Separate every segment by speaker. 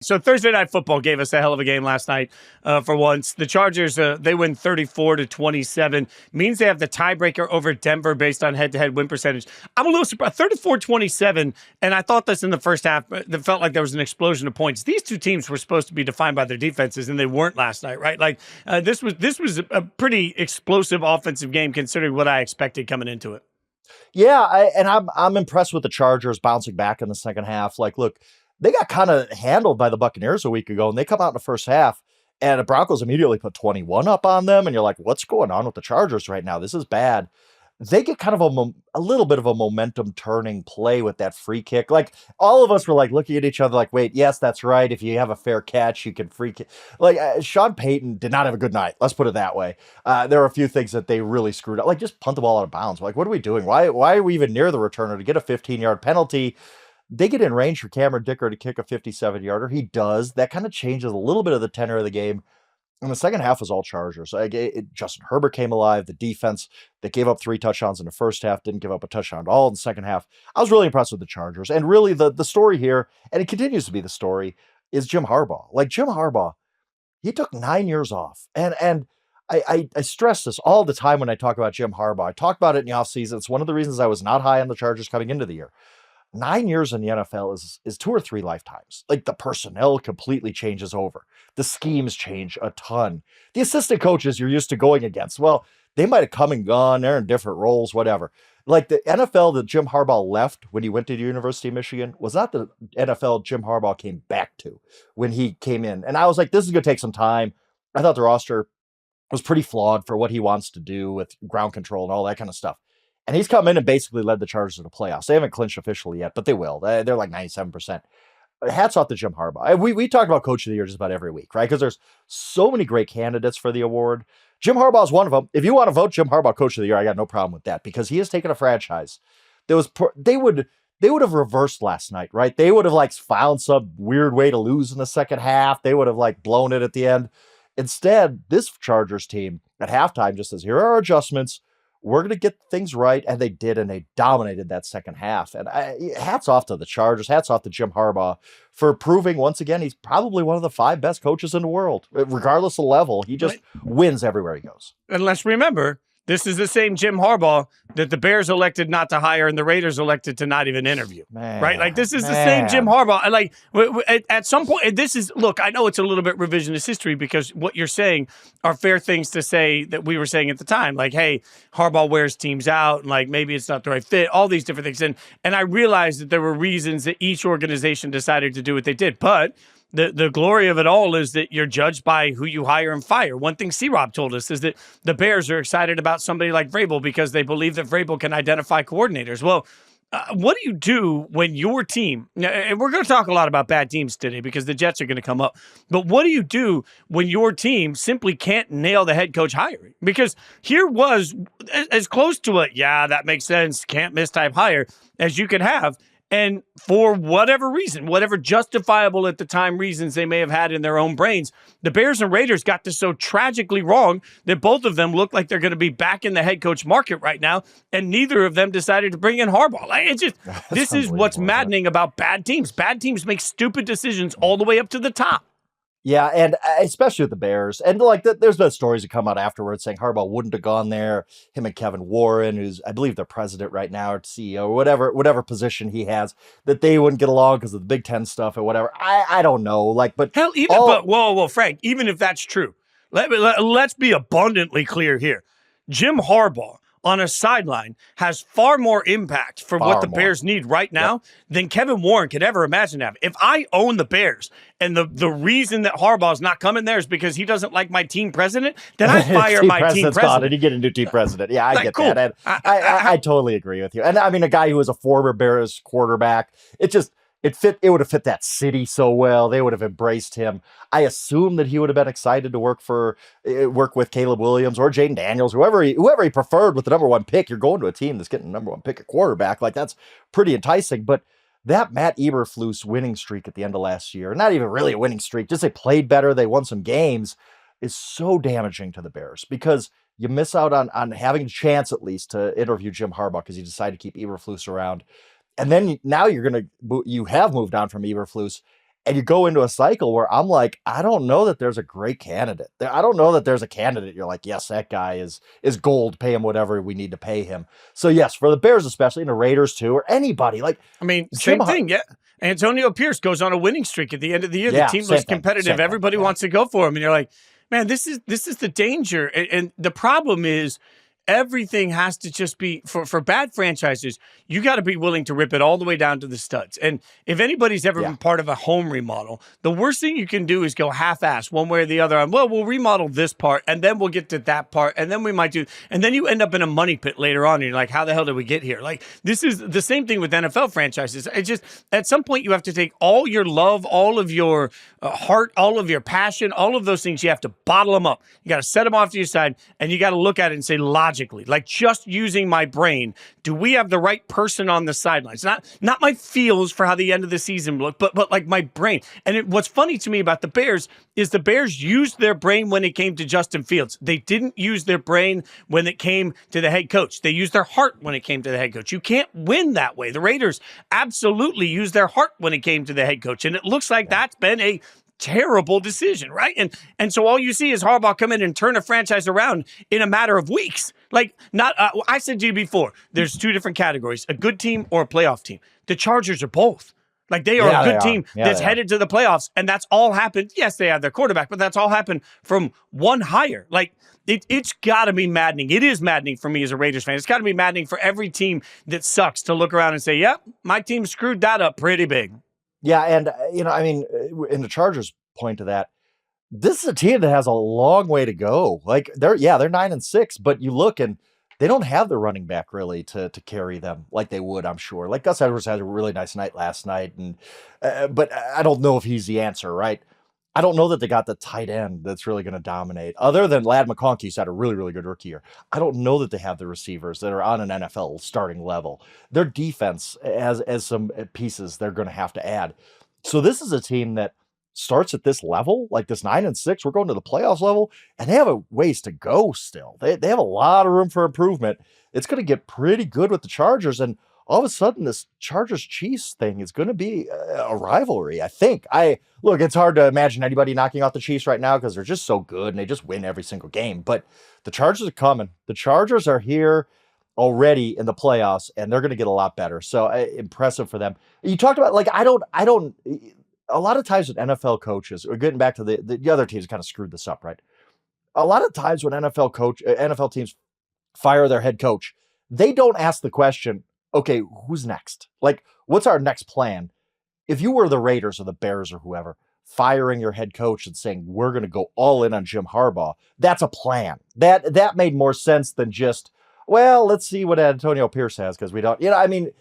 Speaker 1: So Thursday Night Football gave us a hell of a game last night. For once, the Chargers they win 34-27. Means they have the tiebreaker over Denver based on head-to-head win percentage. I'm a little surprised. 34-27, and I thought this in the first half. It felt like there was an explosion of points. These two teams were supposed to be defined by their defenses, and they weren't last night, right? Like this was a pretty explosive offensive game considering what I expected coming into it.
Speaker 2: Yeah, I'm impressed with the Chargers bouncing back in the second half. Like, look, they got kind of handled by the Buccaneers a week ago, and they come out in the first half, and the Broncos immediately put 21 up on them, and you're like, what's going on with the Chargers right now? This is bad. They get kind of a little bit of a momentum-turning play with that free kick. Like, all of us were, like, looking at each other like, wait, yes, that's right. If you have a fair catch, you can free kick. Like, Sean Payton did not have a good night. Let's put it that way. There are a few things that they really screwed up. Like, just punt the ball out of bounds. Like, what are we doing? Why are we even near the returner to get a 15-yard penalty? They get in range for Cameron Dicker to kick a 57-yarder. He does. That kind of changes a little bit of the tenor of the game. And the second half was all Chargers. Justin Herbert came alive. The defense that gave up 3 touchdowns in the first half didn't give up a touchdown at all in the second half. I was really impressed with the Chargers. And really the story here, and it continues to be the story, is Jim Harbaugh. Like, Jim Harbaugh, he took 9 years off. And I stress this all the time when I talk about Jim Harbaugh. I talk about it in the offseason. It's one of the reasons I was not high on the Chargers coming into the year. 9 years in the NFL is 2 or 3 lifetimes. Like, the personnel completely changes over. The schemes change a ton. The assistant coaches you're used to going against, well, they might have come and gone. They're in different roles, whatever. Like, the NFL that Jim Harbaugh left when he went to the University of Michigan was not the NFL Jim Harbaugh came back to when he came in. And I was like, this is going to take some time. I thought the roster was pretty flawed for what he wants to do with ground control and all that kind of stuff. And he's come in and basically led the Chargers to the playoffs. They haven't clinched officially yet, but they will. They're like 97%. Hats off to Jim Harbaugh. We talk about Coach of the Year just about every week, right? Because there's so many great candidates for the award. Jim Harbaugh is one of them. If you want to vote Jim Harbaugh Coach of the Year, I got no problem with that, because he has taken a franchise. They would have reversed last night, right? They would have like found some weird way to lose in the second half. They would have like blown it at the end. Instead, this Chargers team at halftime just says, here are our adjustments. We're going to get things right. And they did, and they dominated that second half. And hats off to the Chargers. Hats off to Jim Harbaugh for proving, once again, he's probably one of the 5 best coaches in the world. Regardless of level, he just wins everywhere he goes.
Speaker 1: And let's remember, this is the same Jim Harbaugh that the Bears elected not to hire and the Raiders elected to not even interview, right? Like, this is the same Jim Harbaugh. Like, at some point, this is, look, I know it's a little bit revisionist history, because what you're saying are fair things to say that we were saying at the time. Like, hey, Harbaugh wears teams out, and like, maybe it's not the right fit, all these different things. And I realized that there were reasons that each organization decided to do what they did. But the glory of it all is that you're judged by who you hire and fire. One thing C-Rob told us is that the Bears are excited about somebody like Vrabel because they believe that Vrabel can identify coordinators. Well, what do you do when your team, and we're going to talk a lot about bad teams today because the Jets are going to come up, but what do you do when your team simply can't nail the head coach hiring? Because here was as close to that makes sense, can't miss type hire as you could have. And for whatever reason, whatever justifiable at the time reasons they may have had in their own brains, the Bears and Raiders got this so tragically wrong that both of them look like they're going to be back in the head coach market right now, and neither of them decided to bring in Harbaugh. Like, it's just, this is what's maddening about bad teams. Bad teams make stupid decisions all the way up to the top.
Speaker 2: Yeah, and especially with the Bears. And like, there's been stories that come out afterwards saying Harbaugh wouldn't have gone there. Him and Kevin Warren, who's, I believe, the president right now, or CEO, or whatever position he has, that they wouldn't get along because of the Big Ten stuff or whatever. I don't know. Like, but
Speaker 1: hell, whoa, Frank, even if that's true, let's be abundantly clear here. Jim Harbaugh on a sideline has far more impact for what the Bears need right now than Kevin Warren could ever imagine to have. If I own the Bears and the reason that Harbaugh's not coming there is because he doesn't like my team president, then I fire my team president.
Speaker 2: And you get a new team president. Yeah, I get cool. That. And I totally agree with you. And I mean, a guy who was a former Bears quarterback, it would have fit that city so well. They would have embraced him. I assume that he would have been excited to work with Caleb Williams or Jaden Daniels, whoever he preferred with the number 1 pick. You're going to a team that's getting the number 1 pick at quarterback. Like, that's pretty enticing. But that Matt Eberflus winning streak at the end of last year, not even really a winning streak, just they played better, they won some games, is so damaging to the Bears, because you miss out on having a chance at least to interview Jim Harbaugh because you decided to keep Eberflus around. And then now you have moved on from Eberflus, And you go into a cycle where I'm like, I don't know that there's a great candidate. I don't know that there's a candidate. You're like, yes, that guy is gold. Pay him whatever we need to pay him. So yes, for the Bears especially, and the Raiders too, or anybody. Like,
Speaker 1: I mean, same thing. Yeah. Antonio Pierce goes on a winning streak at the end of the year. The team looks competitive. Everybody wants to go for him. And you're like, man, this is the danger. And the problem is, everything has to just be, for bad franchises, you got to be willing to rip it all the way down to the studs. And if anybody's ever been part of a home remodel, the worst thing you can do is go half-ass one way or the other. Well, we'll remodel this part, and then we'll get to that part, and then we might do, and then you end up in a money pit later on, and you're like, how the hell did we get here? Like, this is the same thing with NFL franchises. It's just, at some point, you have to take all your love, all of your heart, all of your passion, all of those things, you have to bottle them up. You got to set them off to your side, and you got to look at it and say, logically, like just using my brain, do we have the right person on the sidelines? Not my feels for how the end of the season looked, but like my brain. And what's funny to me about the Bears is the Bears used their brain when it came to Justin Fields. They didn't use their brain when it came to the head coach. They used their heart when it came to the head coach. You can't win that way. The Raiders absolutely used their heart when it came to the head coach. And it looks like that's been a terrible decision, right? And so all you see is Harbaugh come in and turn a franchise around in a matter of weeks. Like, not, I said to you before, there's two different categories, a good team or a playoff team. The Chargers are both. Like, they are a good team that's headed to the playoffs, and that's all happened. Yes, they have their quarterback, but that's all happened from one hire. Like, it's got to be maddening. It is maddening for me as a Raiders fan. It's got to be maddening for every team that sucks to look around and say, yep, my team screwed that up pretty big.
Speaker 2: Yeah, and, I mean, in the Chargers' point to that, this is a team that has a long way to go. Like, they're 9-6, but you look and they don't have the running back really to carry them like they would, I'm sure. Like, Gus Edwards had a really nice night last night, and but I don't know if he's the answer, right? I don't know that they got the tight end that's really going to dominate. Other than Ladd McConkey's had a really, really good rookie year. I don't know that they have the receivers that are on an NFL starting level. Their defense has some pieces they're going to have to add. So this is a team that starts at this level, like this 9-6. We're going to the playoffs level, and they have a ways to go still. They have a lot of room for improvement. It's going to get pretty good with the Chargers, and all of a sudden, this Chargers-Chiefs thing is going to be a rivalry, I think. Look, it's hard to imagine anybody knocking out the Chiefs right now because they're just so good and they just win every single game. But the Chargers are coming. The Chargers are here already in the playoffs, and they're going to get a lot better. So impressive for them. You talked about, like, I don't. A lot of times with NFL coaches, or getting back to the other teams kind of screwed this up, right? A lot of times when NFL teams fire their head coach, they don't ask the question, okay, who's next? Like, what's our next plan? If you were the Raiders or the Bears or whoever, firing your head coach and saying, we're going to go all in on Jim Harbaugh, that's a plan. That made more sense than just, well, let's see what Antonio Pierce has, because we don't, I mean,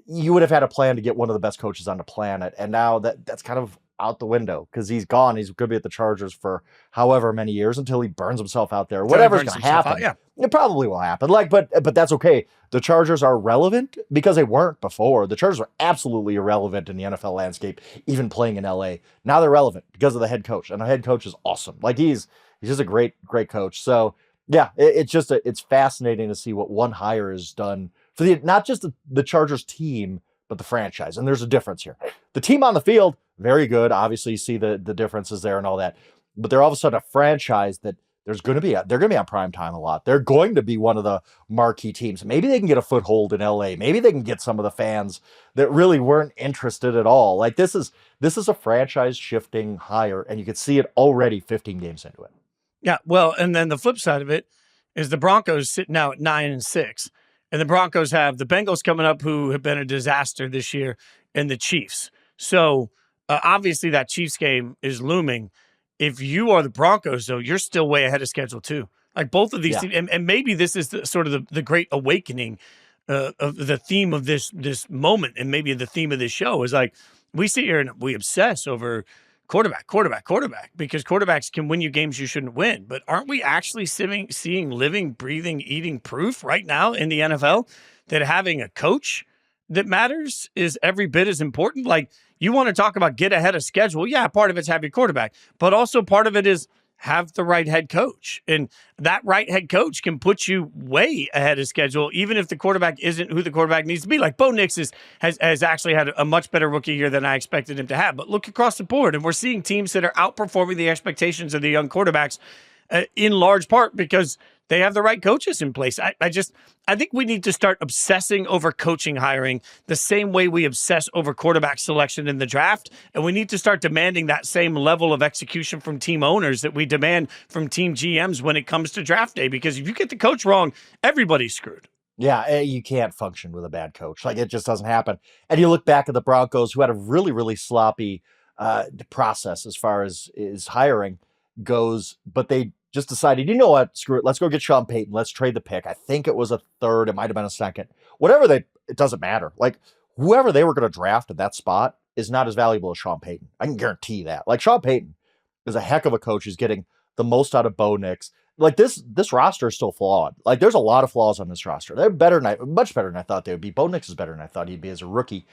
Speaker 2: you would have had a plan to get one of the best coaches on the planet, and now that's kind of out the window because he's gone. He's going to be at the Chargers for however many years until he burns himself out there. Whatever's going to happen. Yeah. It probably will happen. Like, but that's okay. The Chargers are relevant because they weren't before. The Chargers were absolutely irrelevant in the NFL landscape, even playing in LA. Now they're relevant because of the head coach, and the head coach is awesome. Like, he's just a great coach. So yeah, it's fascinating to see what one hire has done for not just the Chargers team, but the franchise. And there's a difference here. The team on the field, very good. Obviously, you see the differences there and all that. But they're all of a sudden a franchise that they're going to be on prime time a lot. They're going to be one of the marquee teams. Maybe they can get a foothold in LA. Maybe they can get some of the fans that really weren't interested at all. Like, this is a franchise shifting hire, and you can see it already 15 games into it.
Speaker 1: Yeah, well, and then the flip side of it is the Broncos sitting now at 9-6. And the Broncos have the Bengals coming up, who have been a disaster this year, and the Chiefs. So obviously that Chiefs game is looming. If you are the Broncos, though, you're still way ahead of schedule too. Like, both of these teams, and maybe this is sort of the great awakening of the theme of this moment, and maybe the theme of this show is, like, we sit here and we obsess over quarterback, because quarterbacks can win you games you shouldn't win. But aren't we actually seeing living, breathing, eating proof right now in the NFL that having a coach that matters is every bit as important? Like, you want to talk about get ahead of schedule. Yeah, part of it's have your quarterback, but also part of it is have the right head coach. And that right head coach can put you way ahead of schedule, even if the quarterback isn't who the quarterback needs to be. Like Bo Nix has actually had a much better rookie year than I expected him to have. But look across the board, and we're seeing teams that are outperforming the expectations of the young quarterbacks in large part because they have the right coaches in place. I think we need to start obsessing over coaching hiring the same way we obsess over quarterback selection in the draft. And we need to start demanding that same level of execution from team owners that we demand from team GMs when it comes to draft day. Because if you get the coach wrong, everybody's screwed.
Speaker 2: Yeah, you can't function with a bad coach. Like, it just doesn't happen. And you look back at the Broncos, who had a really, really sloppy process as far as hiring goes, but they just decided, you know what, screw it. Let's go get Sean Payton. Let's trade the pick. I think it was a third. It might have been a second. It doesn't matter. Like, whoever they were going to draft at that spot is not as valuable as Sean Payton. I can guarantee that. Like, Sean Payton is a heck of a coach. He's getting the most out of Bo Nix. Like, this roster is still flawed. Like, there's a lot of flaws on this roster. They're much better than I thought they would be. Bo Nix is better than I thought he'd be as a rookie.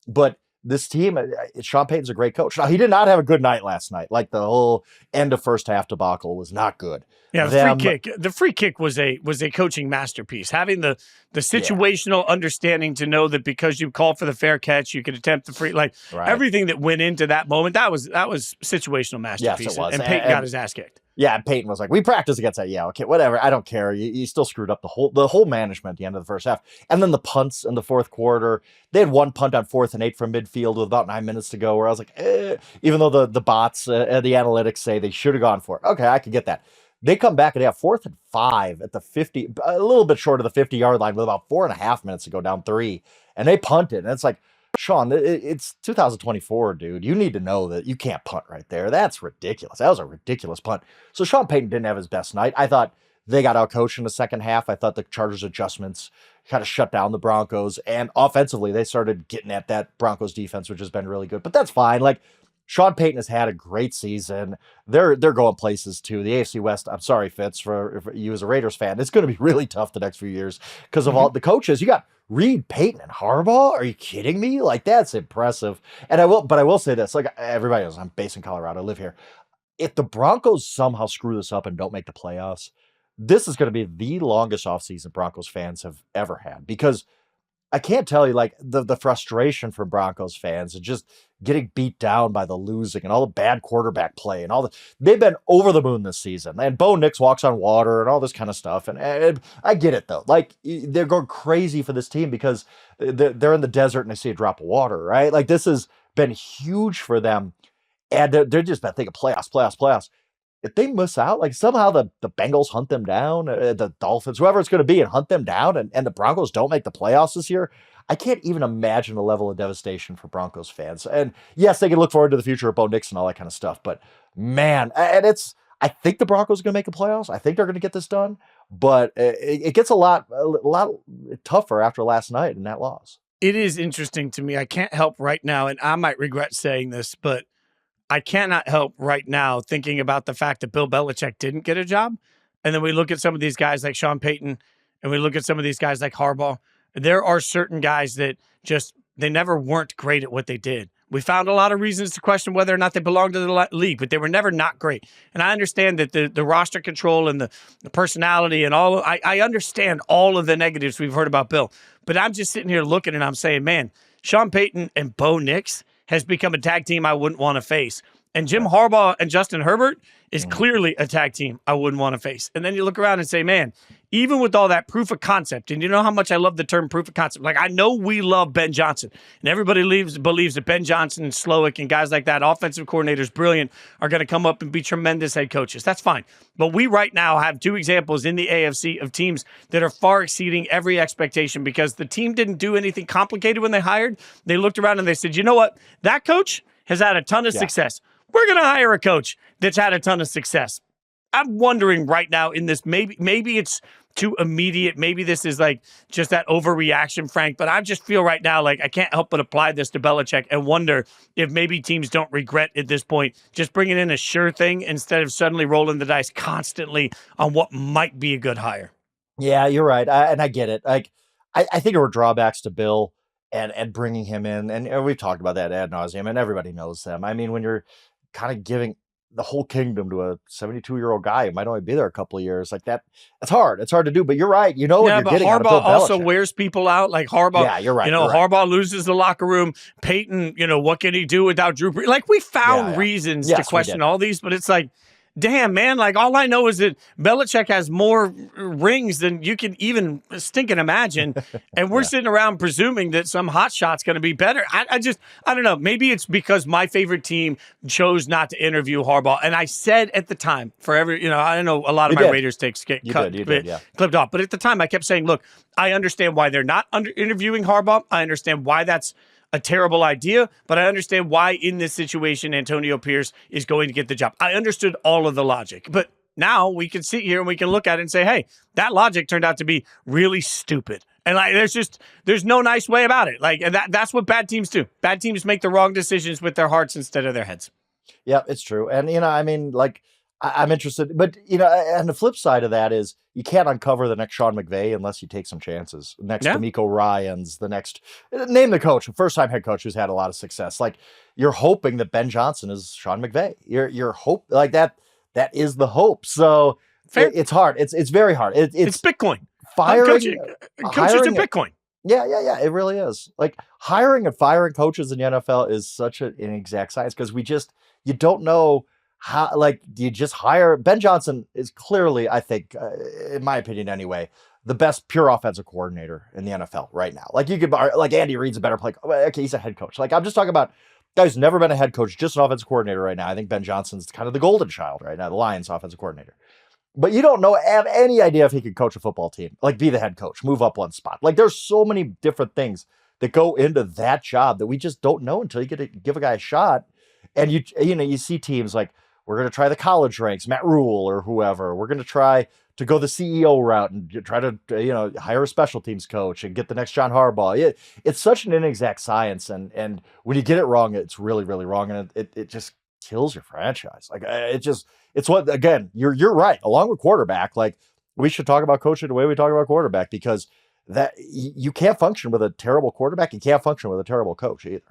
Speaker 2: But this team, Sean Payton's a great coach. Now, he did not have a good night last night. Like, the whole end of first half debacle was not good.
Speaker 1: Yeah, the free kick was a coaching masterpiece. Having the situational understanding to know that because you call for the fair catch, you could attempt the free, everything that went into that moment. That was situational masterpiece.
Speaker 2: Yes, it was.
Speaker 1: And Payton got his ass kicked.
Speaker 2: Yeah, and Payton was like, we practiced against that. Yeah, okay, whatever. I don't care. You still screwed up the whole management at the end of the first half. And then the punts in the fourth quarter. They had one punt on 4th and 8 from midfield with about 9 minutes to go where I was like, even though the bots, the analytics say they should have gone for it. Okay, I could get that. They come back and they have 4th and 5 at the 50, a little bit short of the 50-yard line with about 4.5 minutes to go, down 3. And they punted. And it's like, Sean, it's 2024, dude. You need to know that you can't punt right there. That's ridiculous. That was a ridiculous punt. So Sean Payton didn't have his best night. I thought they got outcoached in the second half. I thought the Chargers' adjustments kind of shut down the Broncos. And offensively, they started getting at that Broncos defense, which has been really good. But that's fine. Like, Sean Payton has had a great season. They're going places too. The AFC West, I'm sorry, Fitz, for you as a Raiders fan, it's going to be really tough the next few years because of all the coaches. You got Reed, Payton, and Harbaugh. Are you kidding me? Like, that's impressive. And I will say this, like everybody knows, I'm based in Colorado, I live here. If the Broncos somehow screw this up and don't make the playoffs, this is going to be the longest offseason Broncos fans have ever had, because I can't tell you, like, the frustration from Broncos fans and just getting beat down by the losing and all the bad quarterback play and they've been over the moon this season. And Bo Nix walks on water and all this kind of stuff. And I get it though. Like, they're going crazy for this team because they're in the desert and they see a drop of water, right? Like, this has been huge for them. And they're just been thinking playoffs. If they miss out, like somehow the Bengals hunt them down, the Dolphins, whoever it's going to be, and hunt them down, and the Broncos don't make the playoffs this year, I can't even imagine the level of devastation for Broncos fans. And yes, they can look forward to the future of Bo Nix and all that kind of stuff. But man, and I think the Broncos are going to make the playoffs. I think they're going to get this done. But it gets a lot tougher after last night and that loss.
Speaker 1: It is interesting to me. I can't help right now, and I might regret saying this, but I cannot help right now thinking about the fact that Bill Belichick didn't get a job. And then we look at some of these guys like Sean Payton, and we look at some of these guys like Harbaugh. There are certain guys that they never weren't great at what they did. We found a lot of reasons to question whether or not they belonged to the league, but they were never not great. And I understand that the roster control and the personality and all, I understand all of the negatives we've heard about Bill. But I'm just sitting here looking and I'm saying, man, Sean Payton and Bo Nix has become a tag team I wouldn't want to face. And Jim Harbaugh and Justin Herbert is clearly a tag team I wouldn't want to face. And then you look around and say, man, even with all that proof of concept, and you know how much I love the term proof of concept. Like, I know we love Ben Johnson, and everybody believes that Ben Johnson and Slowick and guys like that, offensive coordinators, brilliant, are going to come up and be tremendous head coaches. That's fine. But we right now have 2 examples in the AFC of teams that are far exceeding every expectation because the team didn't do anything complicated when they hired. They looked around and they said, you know what? That coach has had a ton of success. We're going to hire a coach that's had a ton of success. I'm wondering right now in this, maybe it's too immediate. Maybe this is like just that overreaction, Frank, but I just feel right now like I can't help but apply this to Belichick and wonder if maybe teams don't regret at this point just bringing in a sure thing instead of suddenly rolling the dice constantly on what might be a good hire.
Speaker 2: Yeah, you're right. And I get it. Like, I think there were drawbacks to Bill and bringing him in. And we've talked about that ad nauseum, and everybody knows them. I mean, when you're kind of giving the whole kingdom to a 72-year-old guy who might only be there a couple of years. Like that, it's hard. It's hard to do, but you're right. You know what you're getting out of Bill
Speaker 1: Harbaugh also
Speaker 2: Belichick.
Speaker 1: wears people out. Like Harbaugh,
Speaker 2: Yeah, you're right.
Speaker 1: You know,
Speaker 2: you're right.
Speaker 1: Harbaugh loses the locker room. Payton, you know, what can he do without Drew Brees? Like we found reasons to question all these, but it's like, damn, man, like all I know is that Belichick has more rings than you can even stinking imagine. And we're sitting around presuming that some hot shot's going to be better. I don't know. Maybe it's because my favorite team chose not to interview Harbaugh. And I said at the time, I know a lot of my Raiders takes get clipped off. But at the time, I kept saying, look, I understand why they're not interviewing Harbaugh. I understand why that's a terrible idea, but I understand why in this situation Antonio Pierce is going to get the job. I understood all of the logic, but now we can sit here and we can look at it and say, hey, that logic turned out to be really stupid. And like, there's no nice way about it. Like, and that's what bad teams do. Bad teams make the wrong decisions with their hearts instead of their heads.
Speaker 2: Yeah, it's true. And, I mean, like, I'm interested, but, and the flip side of that is you can't uncover the next Sean McVay unless you take some chances. Next D'Amico Ryans, the next, name the coach, first-time head coach who's had a lot of success. Like, you're hoping that Ben Johnson is Sean McVay. You're hope like that is the hope. So it's hard. It's very hard. It's
Speaker 1: Bitcoin.
Speaker 2: Coaches
Speaker 1: are Bitcoin.
Speaker 2: Yeah. It really is. Like hiring and firing coaches in the NFL is such an inexact science because you don't know how, like, do you just hire? Ben Johnson is clearly, I think, in my opinion anyway, the best pure offensive coordinator in the NFL right now. Like you could, like Andy Reid's a better play. Okay, he's a head coach. Like I'm just talking about guy who's never been a head coach, just an offensive coordinator right now. I think Ben Johnson's kind of the golden child right now, the Lions offensive coordinator. But you don't have any idea if he could coach a football team, like be the head coach, move up one spot. Like there's so many different things that go into that job that we just don't know until you get to give a guy a shot. And you see teams like, we're going to try the college ranks, Matt Rule or whoever. We're going to try to go the CEO route and try to, hire a special teams coach and get the next John Harbaugh. It's such an inexact science. And when you get it wrong, it's really, really wrong. And it just kills your franchise. Like it's what, again, you're right. Along with quarterback, like we should talk about coaching the way we talk about quarterback, because that you can't function with a terrible quarterback. You can't function with a terrible coach either.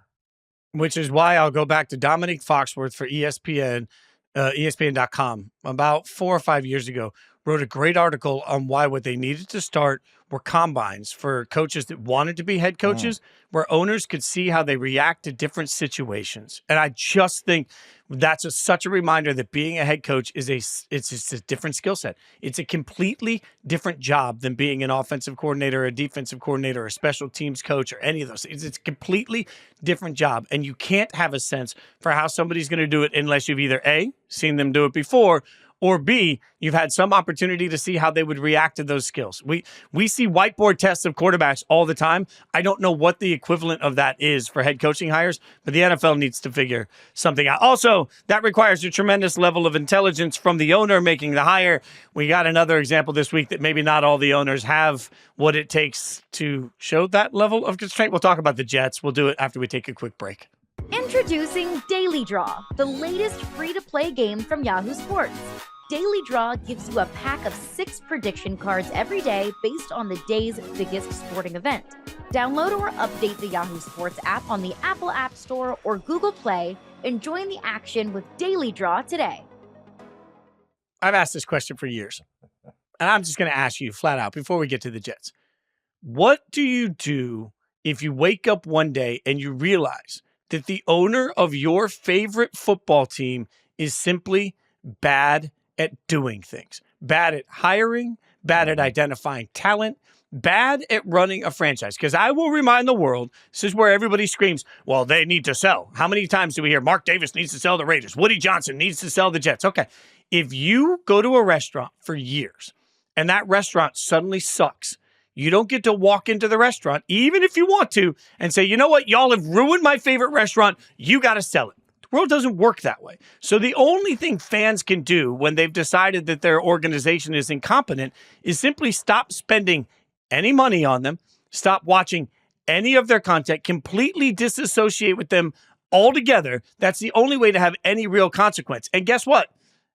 Speaker 1: Which is why I'll go back to Dominic Foxworth for ESPN. ESPN.com about 4 or 5 years ago wrote a great article on why what they needed to start were combines for coaches that wanted to be head coaches, where owners could see how they react to different situations. And I just think that's such a reminder that being a head coach is it's just a different skill set. It's a completely different job than being an offensive coordinator, a defensive coordinator, a special teams coach, or any of those things. It's a completely different job. And you can't have a sense for how somebody's going to do it unless you've either A, seen them do it before, or B, you've had some opportunity to see how they would react to those skills. We see whiteboard tests of quarterbacks all the time. I don't know what the equivalent of that is for head coaching hires, but the NFL needs to figure something out. Also, that requires a tremendous level of intelligence from the owner making the hire. We got another example this week that maybe not all the owners have what it takes to show that level of constraint. We'll talk about the Jets. We'll do it after we take a quick break.
Speaker 3: Introducing Daily Draw, the latest free-to-play game from Yahoo Sports. Daily Draw gives you a pack of 6 prediction cards every day based on the day's biggest sporting event. Download or update the Yahoo Sports app on the Apple App Store or Google Play and join the action with Daily Draw today.
Speaker 1: I've asked this question for years, and I'm just going to ask you flat out before we get to the Jets. What do you do if you wake up one day and you realize that the owner of your favorite football team is simply bad at doing things, bad at hiring, bad at identifying talent, bad at running a franchise? Because I will remind the world, this is where everybody screams, well, they need to sell. How many times do we hear Mark Davis needs to sell the Raiders? Woody Johnson needs to sell the Jets. Okay, if you go to a restaurant for years and that restaurant suddenly sucks, you don't get to walk into the restaurant, even if you want to, and say, you know what, y'all have ruined my favorite restaurant. You got to sell it. The world doesn't work that way. So the only thing fans can do when they've decided that their organization is incompetent is simply stop spending any money on them, stop watching any of their content, completely disassociate with them altogether. That's the only way to have any real consequence. And guess what?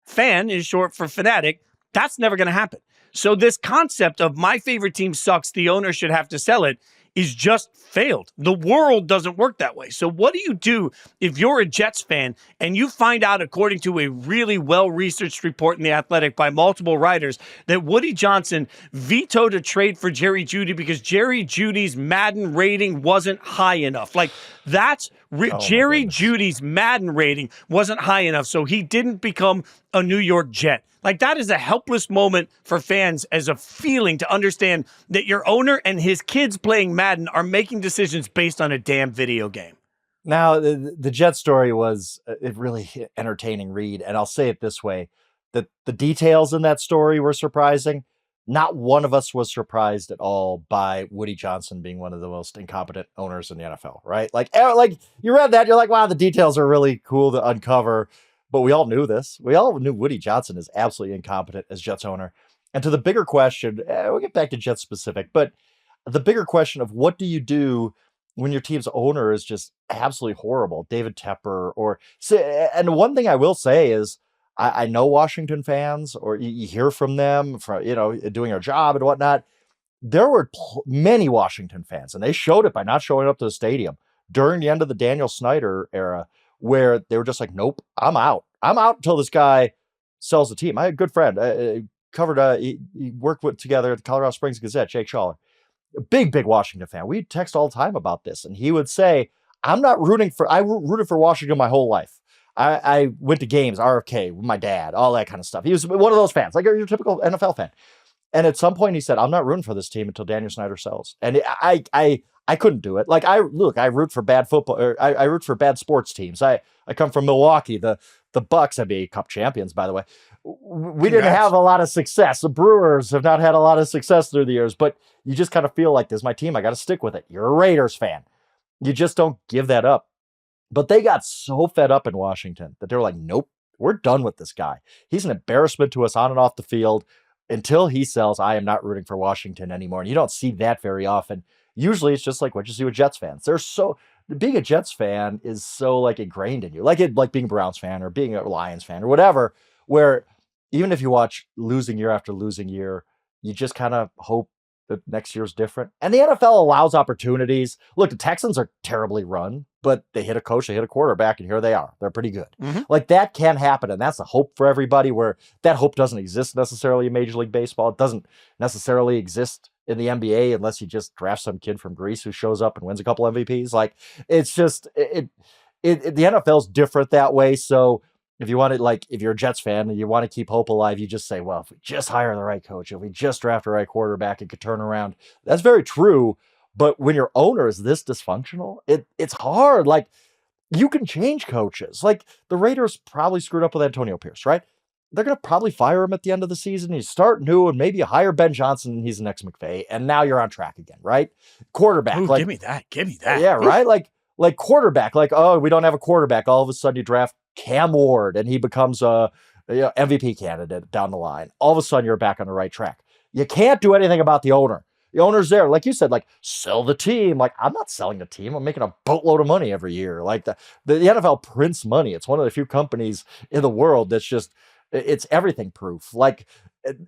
Speaker 1: Fan is short for fanatic. That's never going to happen. So this concept of my favorite team sucks, the owner should have to sell it, is just failed. The world doesn't work that way. So what do you do if you're a Jets fan and you find out, according to a really well-researched report in The Athletic by multiple writers, that Woody Johnson vetoed a trade for Jerry Jeudy because Jerry Jeudy's Madden rating wasn't high enough? Like, that's Jerry Jeudy's Madden rating wasn't high enough, so he didn't become a New York Jet. Like, that is a helpless moment for fans as a feeling to understand that your owner and his kids playing Madden are making decisions based on a damn video game.
Speaker 2: Now, the Jet story was a really entertaining read, and I'll say it this way, that the details in that story were surprising. Not one of us was surprised at all by Woody Johnson being one of the most incompetent owners in the NFL, right? Like you read that, you're like, wow, the details are really cool to uncover. But we all knew this. We all knew Woody Johnson is absolutely incompetent as Jets owner. And to the bigger question, we'll get back to Jets specific, but the bigger question of what do you do when your team's owner is just absolutely horrible, David Tepper, and one thing I will say is, I know Washington fans, or you hear from them, doing our job and whatnot. There were many Washington fans, and they showed it by not showing up to the stadium during the end of the Daniel Snyder era, where they were just like, nope, I'm out. I'm out until this guy sells the team. I had a good friend, he worked together at the Colorado Springs Gazette, Jake Schaller. A big Washington fan. We'd text all the time about this, and he would say, I rooted for Washington my whole life. I went to games, RFK, with my dad, all that kind of stuff. He was one of those fans, like your typical NFL fan. And at some point he said, I'm not rooting for this team until Daniel Snyder sells. And I couldn't do it. Like, I root for bad football, or I root for bad sports teams. I come from Milwaukee, the Bucks, NBA Cup champions, by the way. We didn't have a lot of success. The Brewers have not had a lot of success through the years, but you just kind of feel like, this is my team. I got to stick with it. You're a Raiders fan. You just don't give that up. But they got so fed up in Washington that they were like, nope, we're done with this guy. He's an embarrassment to us on and off the field. Until he sells, I am not rooting for Washington anymore. And you don't see that very often. Usually it's just like what you see with Jets fans. Being a Jets fan is so like ingrained in you, like being a Browns fan or being a Lions fan or whatever, where even if you watch losing year after losing year, you just kind of hope that next year's different. And the NFL allows opportunities. Look, the Texans are terribly run, but they hit a coach, they hit a quarterback, and here they are. They're pretty good. Mm-hmm. Like, that can happen, and that's a hope for everybody, where that hope doesn't exist necessarily in Major League Baseball. It doesn't necessarily exist in the NBA unless you just draft some kid from Greece who shows up and wins a couple MVPs. Like, it's just, the NFL's different that way. So if you want to, like, if you're a Jets fan and you want to keep hope alive, you just say, well, if we just hire the right coach, if we just draft the right quarterback, it could turn around. That's very true. But when your owner is this dysfunctional, it's hard. Like, you can change coaches. Like, the Raiders probably screwed up with Antonio Pierce, right? They're going to probably fire him at the end of the season. You start new, and maybe you hire Ben Johnson, and he's the next McVay, and now you're on track again, right? Quarterback.
Speaker 1: Ooh, give me that.
Speaker 2: Yeah, right? Like quarterback. Like, oh, we don't have a quarterback. All of a sudden you draft Cam Ward, and he becomes a MVP candidate down the line. All of a sudden you're back on the right track. You can't do anything about the owner. The owner's there. Like you said, like, sell the team. Like, I'm not selling the team. I'm making a boatload of money every year. Like, the NFL prints money. It's one of the few companies in the world that's just, it's everything proof. Like,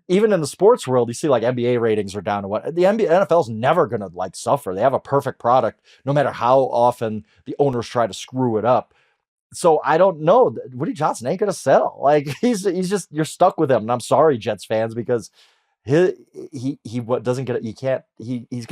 Speaker 2: even in the sports world, you see like NBA ratings are down to what the NFL's never going to like suffer. They have a perfect product, no matter how often the owners try to screw it up. So I don't know. Woody Johnson ain't going to sell. Like, he's just, you're stuck with him. And I'm sorry, Jets fans, because he's going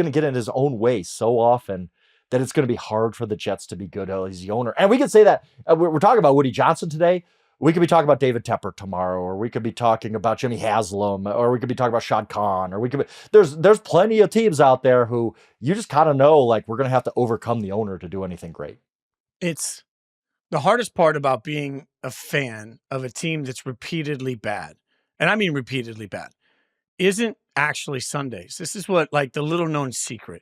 Speaker 2: to get in his own way so often that it's going to be hard for the Jets to be good. Oh, he's the owner. And we could say that we're talking about Woody Johnson today. We could be talking about David Tepper tomorrow, or we could be talking about Jimmy Haslam, or we could be talking about Shad Khan, or we could be, there's plenty of teams out there who you just kind of know, like, we're going to have to overcome the owner to do anything great.
Speaker 1: It's the hardest part about being a fan of a team that's repeatedly bad, and I mean repeatedly bad, isn't actually Sundays. This is what, like, the little known secret.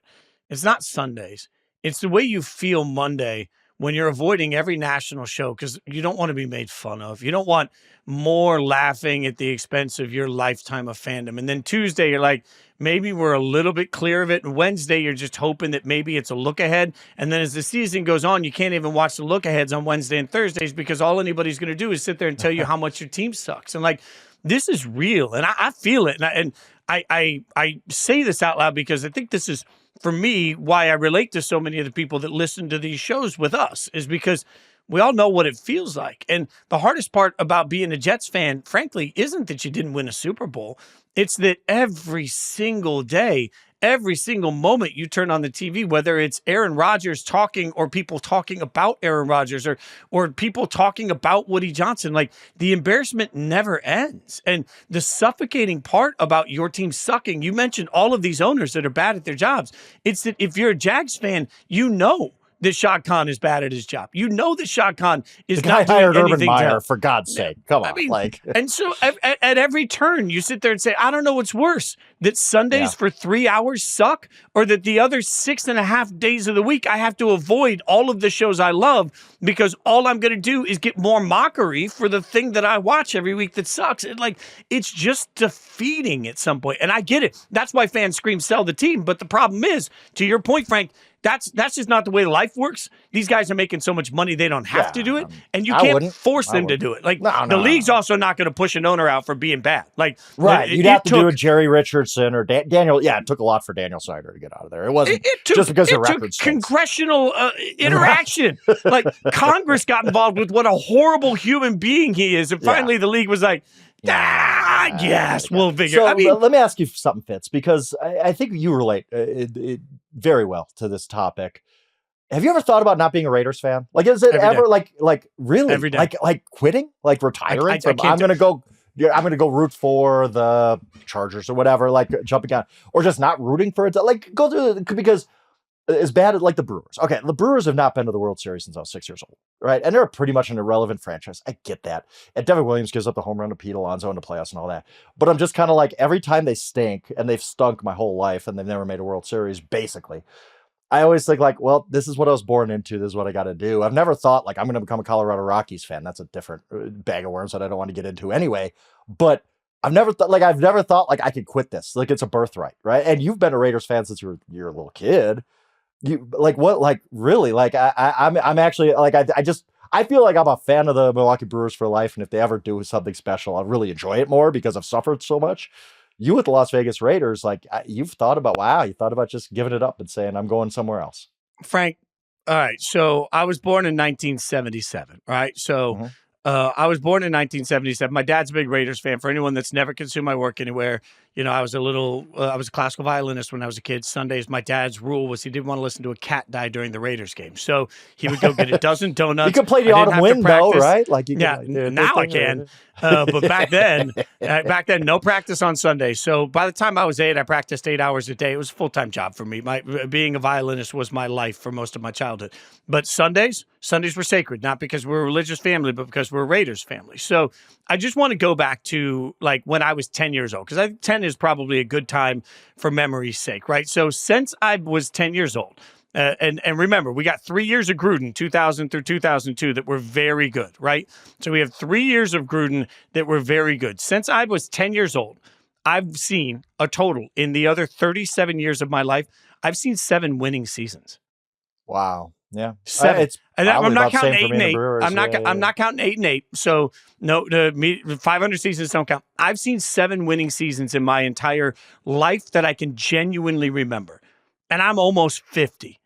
Speaker 1: It's not Sundays. It's the way you feel Monday when you're avoiding every national show because you don't want to be made fun of. You don't want more laughing at the expense of your lifetime of fandom. And then Tuesday, you're like, maybe we're a little bit clear of it. And Wednesday, you're just hoping that maybe it's a look ahead. And then as the season goes on, you can't even watch the look aheads on Wednesday and Thursdays because all anybody's going to do is sit there and tell you how much your team sucks. And like, this is real. And I feel it. And I say this out loud because I think this is for me, why I relate to so many of the people that listen to these shows with us is because we all know what it feels like. And the hardest part about being a Jets fan, frankly, isn't that you didn't win a Super Bowl. It's that every single day, every single moment you turn on the TV, whether it's Aaron Rodgers talking or people talking about Aaron Rodgers or people talking about Woody Johnson, like the embarrassment never ends. And the suffocating part about your team sucking, you mentioned all of these owners that are bad at their jobs. It's that if you're a Jags fan, you know that Shad Khan is bad at his job. You know that Shad Khan is not doing
Speaker 2: hired
Speaker 1: anything
Speaker 2: Urban Meyer, for God's sake. Come on.
Speaker 1: I mean,
Speaker 2: like,
Speaker 1: and so at every turn, you sit there and say, I don't know what's worse, that Sundays for 3 hours suck, or that the other 6.5 days of the week, I have to avoid all of the shows I love because all I'm going to do is get more mockery for the thing that I watch every week that sucks. It's just defeating at some point. And I get it. That's why fans scream, sell the team. But the problem is, to your point, Frank, that's just not the way life works. These guys are making so much money, they don't have to do it. And you can't force them to do it. Like, the league's also not going to push an owner out for being bad. Like,
Speaker 2: right. You'd have to do a Jerry Richardson or Daniel. Yeah, it took a lot for Daniel Snyder to get out of there. It wasn't just because the record
Speaker 1: took congressional interaction. Like, Congress got involved with what a horrible human being he is. And finally, the league was like, yes, we'll figure.
Speaker 2: So let me ask you something, Fitz, because I think you relate very well to this topic. Have you ever thought about not being a Raiders fan? Like, is it ever like really
Speaker 1: every day.
Speaker 2: like quitting, like retiring? I'm gonna go root for the Chargers or whatever, like jumping out, or just not rooting for it. Like, go through it because as bad as like the Brewers. Okay, the Brewers have not been to the World Series since I was 6 years old, right? And they're pretty much an irrelevant franchise. I get that. And Devin Williams gives up the home run to Pete Alonso in the playoffs and all that. But I'm just kind of like, every time they stink, and they've stunk my whole life, and they've never made a World Series, basically, I always think like, well, this is what I was born into. This is what I got to do. I've never thought like I'm going to become a Colorado Rockies fan. That's a different bag of worms that I don't want to get into anyway. But I've never thought like I could quit this. Like, it's a birthright, right? And you've been a Raiders fan since you're a little kid. You like what? Like, really? Like, I'm actually like, I feel like I'm a fan of the Milwaukee Brewers for life. And if they ever do something special, I'll really enjoy it more because I've suffered so much. You with the Las Vegas Raiders, like, you've thought about just giving it up and saying, I'm going somewhere else.
Speaker 1: Frank, all right. So I was born in 1977, right? So I was born in 1977. My dad's a big Raiders fan. For anyone that's never consumed my work anywhere, you know, I was a classical violinist when I was a kid. Sundays, my dad's rule was he didn't want to listen to a cat die during the Raiders game. So he would go get a dozen donuts.
Speaker 2: You could play the autumn wind though, right? Like, you
Speaker 1: can, now I can. But back then, no practice on Sunday. So by the time I was 8, I practiced 8 hours a day. It was a full-time job for me. Being a violinist was my life for most of my childhood. But Sundays were sacred, not because we're a religious family, but because we're a Raiders family. So I just want to go back to like when I was 10 years old, because I think 10 is probably a good time for memory's sake, right? So since I was 10 years old, and remember, we got 3 years of Gruden, 2000 through 2002, that were very good, right? So we have 3 years of Gruden that were very good. Since I was 10 years old, I've seen a total in the other 37 years of my life, I've seen 7 winning seasons.
Speaker 2: Wow. Yeah.
Speaker 1: 7. And I'm not counting 8 and 8.
Speaker 2: Brewers,
Speaker 1: I'm not counting 8 and 8. So no, 500 seasons don't count. I've seen 7 winning seasons in my entire life that I can genuinely remember. And I'm almost 50.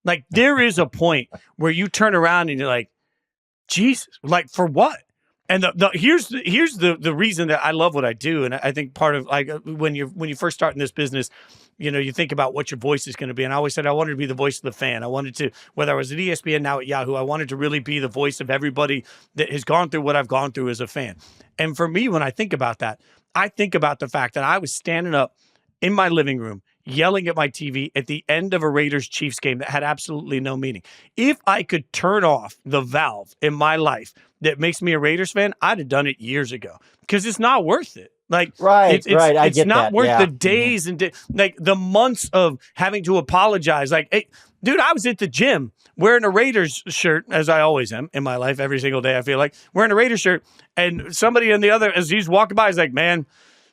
Speaker 1: Like, there is a point where you turn around and you're like, Jesus, like, for what? And here's the reason that I love what I do. And I think part of, like, when you first start in this business, you know, you think about what your voice is going to be. And I always said I wanted to be the voice of the fan. I wanted to, whether I was at ESPN, now at Yahoo, I wanted to really be the voice of everybody that has gone through what I've gone through as a fan. And for me, when I think about that, I think about the fact that I was standing up in my living room, yelling at my TV at the end of a Raiders-Chiefs game that had absolutely no meaning. If I could turn off the valve in my life that makes me a Raiders fan, I'd have done it years ago, because it's not worth it. Like,
Speaker 2: right.
Speaker 1: It's not worth the days and like the months of having to apologize. Like, hey, dude, I was at the gym wearing a Raiders shirt, as I always am in my life, every single day. I feel like wearing a Raiders shirt, and somebody in the other, as he's walking by, is like, "Man,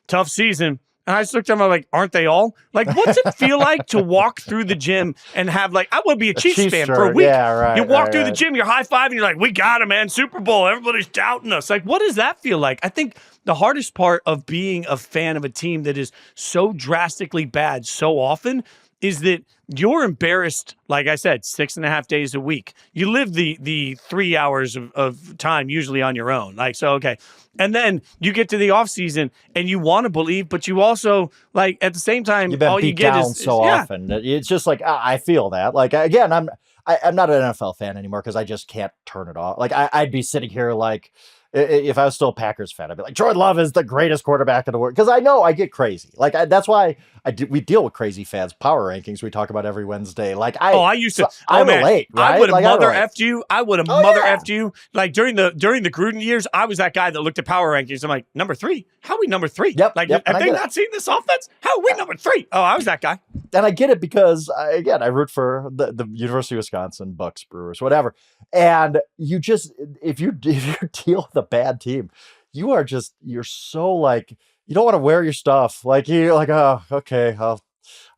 Speaker 1: tough season." And I just looked at him, I'm like, aren't they all? Like, what's it feel like to walk through the gym and have, like, I would be a Chiefs fan for a week.
Speaker 2: Yeah, right,
Speaker 1: you walk through the gym, you're high-fiving, you're like, we got it, man, Super Bowl, everybody's doubting us. Like, what does that feel like? I think the hardest part of being a fan of a team that is so drastically bad so often is that you're embarrassed, like I said, 6.5 days a week. You live the 3 hours of time usually on your own. Like, so, okay. And then you get to the off season and you want to believe, but you also, like, at the same time,
Speaker 2: You've been
Speaker 1: all
Speaker 2: beat
Speaker 1: you get
Speaker 2: down
Speaker 1: is
Speaker 2: so often. It's just like, I feel that. Like, again, I'm not an NFL fan anymore because I just can't turn it off. Like, I'd be sitting here like, if I was still a Packers fan, I'd be like, Jordan Love is the greatest quarterback in the world. Because I know I get crazy. Like, that's why we deal with crazy fans. Power rankings we talk about every Wednesday. Like, I used to. I relate. Right?
Speaker 1: I would have
Speaker 2: like,
Speaker 1: mother effed you. I would have mother effed you. Like during the Gruden years, I was that guy that looked at power rankings. I'm like, number 3. How are we number 3?
Speaker 2: Yep.
Speaker 1: Like,
Speaker 2: yep,
Speaker 1: have they not seen this offense? How are we number 3? Oh, I was that guy.
Speaker 2: And I get it because, again, I root for the University of Wisconsin, Bucks, Brewers, whatever. And you just, if you deal with a bad team, you're so like, you don't want to wear your stuff. Like, you're like, oh, okay, I'll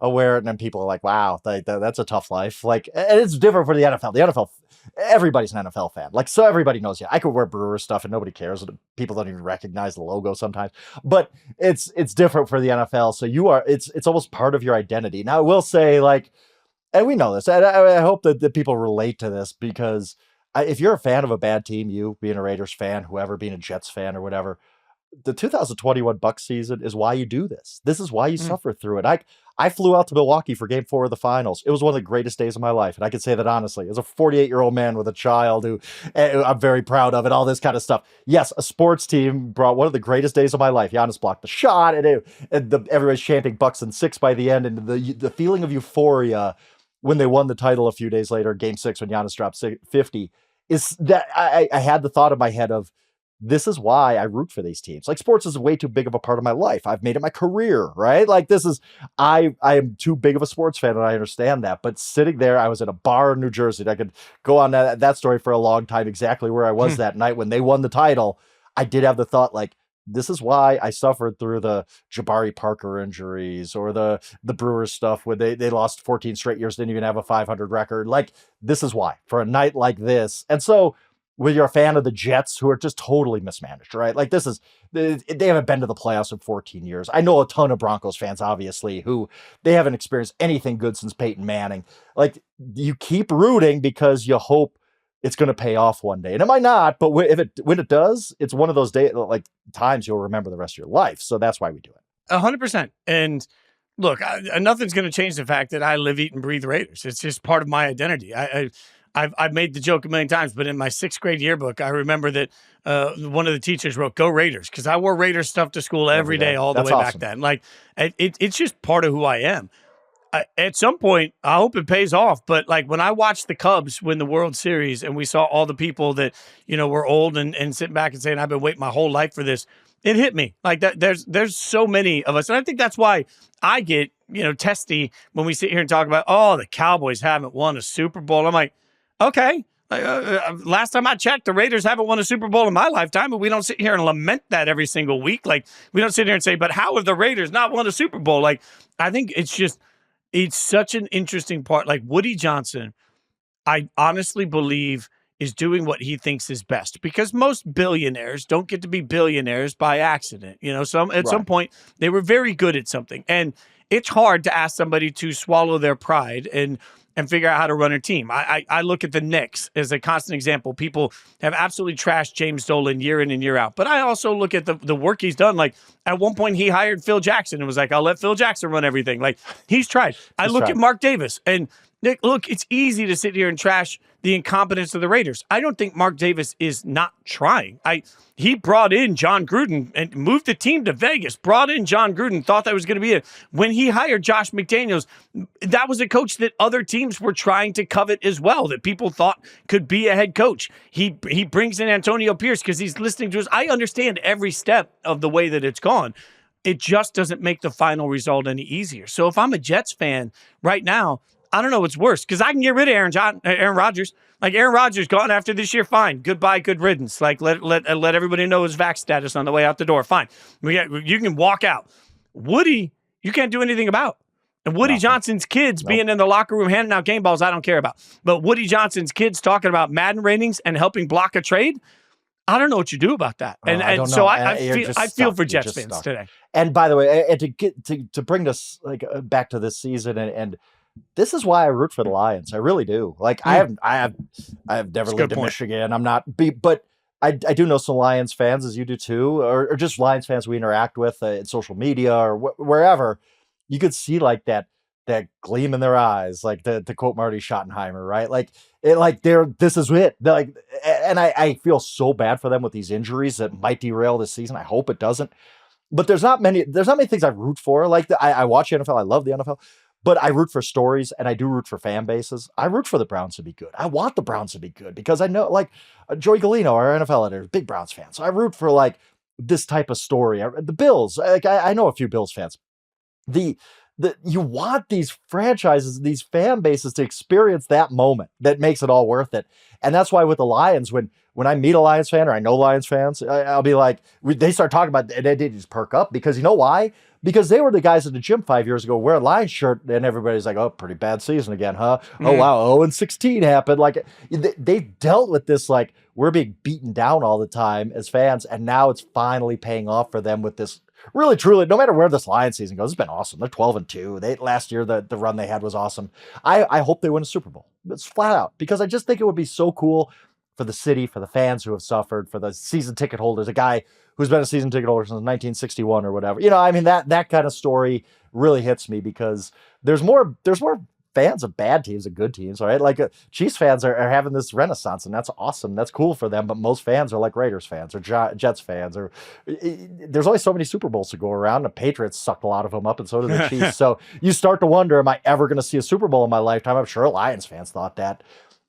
Speaker 2: wear it. And then people are like, wow, that's a tough life. Like, and it's different for the NFL. The NFL, everybody's an NFL fan. Like, so everybody knows, I could wear Brewers stuff and nobody cares. People don't even recognize the logo sometimes. But it's different for the NFL. So it's almost part of your identity. Now, I will say, like, and we know this, and I hope that people relate to this, because if you're a fan of a bad team, you being a Raiders fan, whoever being a Jets fan or whatever, the 2021 Bucs season is why you do this. This is why you suffer through it. I flew out to Milwaukee for Game 4 of the finals. It was one of the greatest days of my life, and I can say that honestly. As a 48-year-old man with a child who I'm very proud of, and all this kind of stuff. Yes, a sports team brought one of the greatest days of my life. Giannis blocked the shot, and everybody's chanting Bucks in 6 by the end, and the feeling of euphoria when they won the title a few days later, Game 6 when Giannis dropped 50, is that I had the thought in my head of, this is why I root for these teams. Like, sports is way too big of a part of my life. I've made it my career, right? Like, I am too big of a sports fan, and I understand that. But sitting there, I was at a bar in New Jersey. And I could go on that story for a long time, exactly where I was that night when they won the title. I did have the thought, like, this is why I suffered through the Jabari Parker injuries or the Brewers stuff where they lost 14 straight years, didn't even have a 500 record. Like, this is why, for a night like this. And so, when you're a fan of the Jets, who are just totally mismanaged, right? Like, they haven't been to the playoffs in 14 years. I know a ton of Broncos fans, obviously, who they haven't experienced anything good since Peyton Manning. Like, you keep rooting because you hope it's going to pay off one day. And it might not, but when it does, it's one of those times you'll remember the rest of your life. So that's why we do it.
Speaker 1: 100%. And look, nothing's going to change the fact that I live, eat, and breathe Raiders. It's just part of my identity. I've made the joke a million times, but in my 6th grade yearbook, I remember that one of the teachers wrote, "Go Raiders," because I wore Raiders stuff to school every day, all the way back then. Like, it's just part of who I am. At some point, I hope it pays off. But like, when I watched the Cubs win the World Series and we saw all the people that, were old and sitting back and saying, I've been waiting my whole life for this, it hit me. Like, that there's so many of us. And I think that's why I get, testy when we sit here and talk about, oh, the Cowboys haven't won a Super Bowl. I'm like, okay. Last time I checked, the Raiders haven't won a Super Bowl in my lifetime, but we don't sit here and lament that every single week. Like, we don't sit here and say, but how have the Raiders not won a Super Bowl? Like, I think it's such an interesting part. Like, Woody Johnson, I honestly believe, is doing what he thinks is best, because most billionaires don't get to be billionaires by accident. At some point they were very good at something, and it's hard to ask somebody to swallow their pride and figure out how to run a team. I look at the Knicks as a constant example. People have absolutely trashed James Dolan year in and year out. But I also look at the work he's done. Like, at one point, he hired Phil Jackson and was like, I'll let Phil Jackson run everything. Like, he's tried. I look at Mark Davis, and Nick, look, it's easy to sit here and trash the incompetence of the Raiders. I don't think Mark Davis is not trying. He brought in John Gruden and moved the team to Vegas, brought in John Gruden, thought that was going to be it. When he hired Josh McDaniels, that was a coach that other teams were trying to covet as well, that people thought could be a head coach. He brings in Antonio Pierce because he's listening to us. I understand every step of the way that it's gone. It just doesn't make the final result any easier. So if I'm a Jets fan right now, I don't know what's worse, because I can get rid of Aaron Rodgers. Like, Aaron Rodgers gone after this year, fine. Goodbye, good riddance. Like, let everybody know his vax status on the way out the door. Fine. You can walk out. Woody, you can't do anything about. And Woody Johnson's kids being in the locker room handing out game balls, I don't care about. But Woody Johnson's kids talking about Madden ratings and helping block a trade, I don't know what you do about that. And so I feel for Jets fans today.
Speaker 2: And by the way, and to bring this back to this season and this is why I root for the Lions. I really do. Like I have never lived in Michigan. I'm not, but I do know some Lions fans, as you do too, or just Lions fans we interact with in social media or wherever. You could see like that gleam in their eyes, like to quote Marty Schottenheimer, right? Like this is it. Like, and I feel so bad for them with these injuries that might derail this season. I hope it doesn't. But there's not many things I root for. Like I watch the NFL. I love the NFL. But I root for stories, and I do root for fan bases. I root for the Browns to be good. I want the Browns to be good because I know, like, Joey Galino, our NFL editor, big Browns fan. So I root for, like, this type of story. The Bills, like, I know a few Bills fans. You want these franchises, these fan bases to experience that moment that makes it all worth it. And that's why with the Lions, when I meet a Lions fan or I know Lions fans, I'll be like, they start talking about it, they just perk up because you know why? Because they were the guys at the gym 5 years ago wear a Lions shirt and everybody's like, oh, pretty bad season again, huh? Oh, wow, 0-16 happened. Like they've dealt with this, like we're being beaten down all the time as fans. And now it's finally paying off for them with this really, truly, no matter where this Lions season goes, it's been awesome. They're 12-2. Last year, the run they had was awesome. I hope they win a Super Bowl. It's flat out because I just think it would be so cool for the city, for the fans who have suffered, for the season ticket holders, a guy who's been a season ticket holder since 1961 or whatever. You know, I mean, that kind of story really hits me because there's more fans of bad teams than good teams, all right? Like Chiefs fans are having this renaissance, and that's awesome. That's cool for them, but most fans are like Raiders fans or Jets fans. Or there's only so many Super Bowls to go around. The Patriots sucked a lot of them up, and so did the Chiefs. So you start to wonder, am I ever going to see a Super Bowl in my lifetime? I'm sure Lions fans thought that.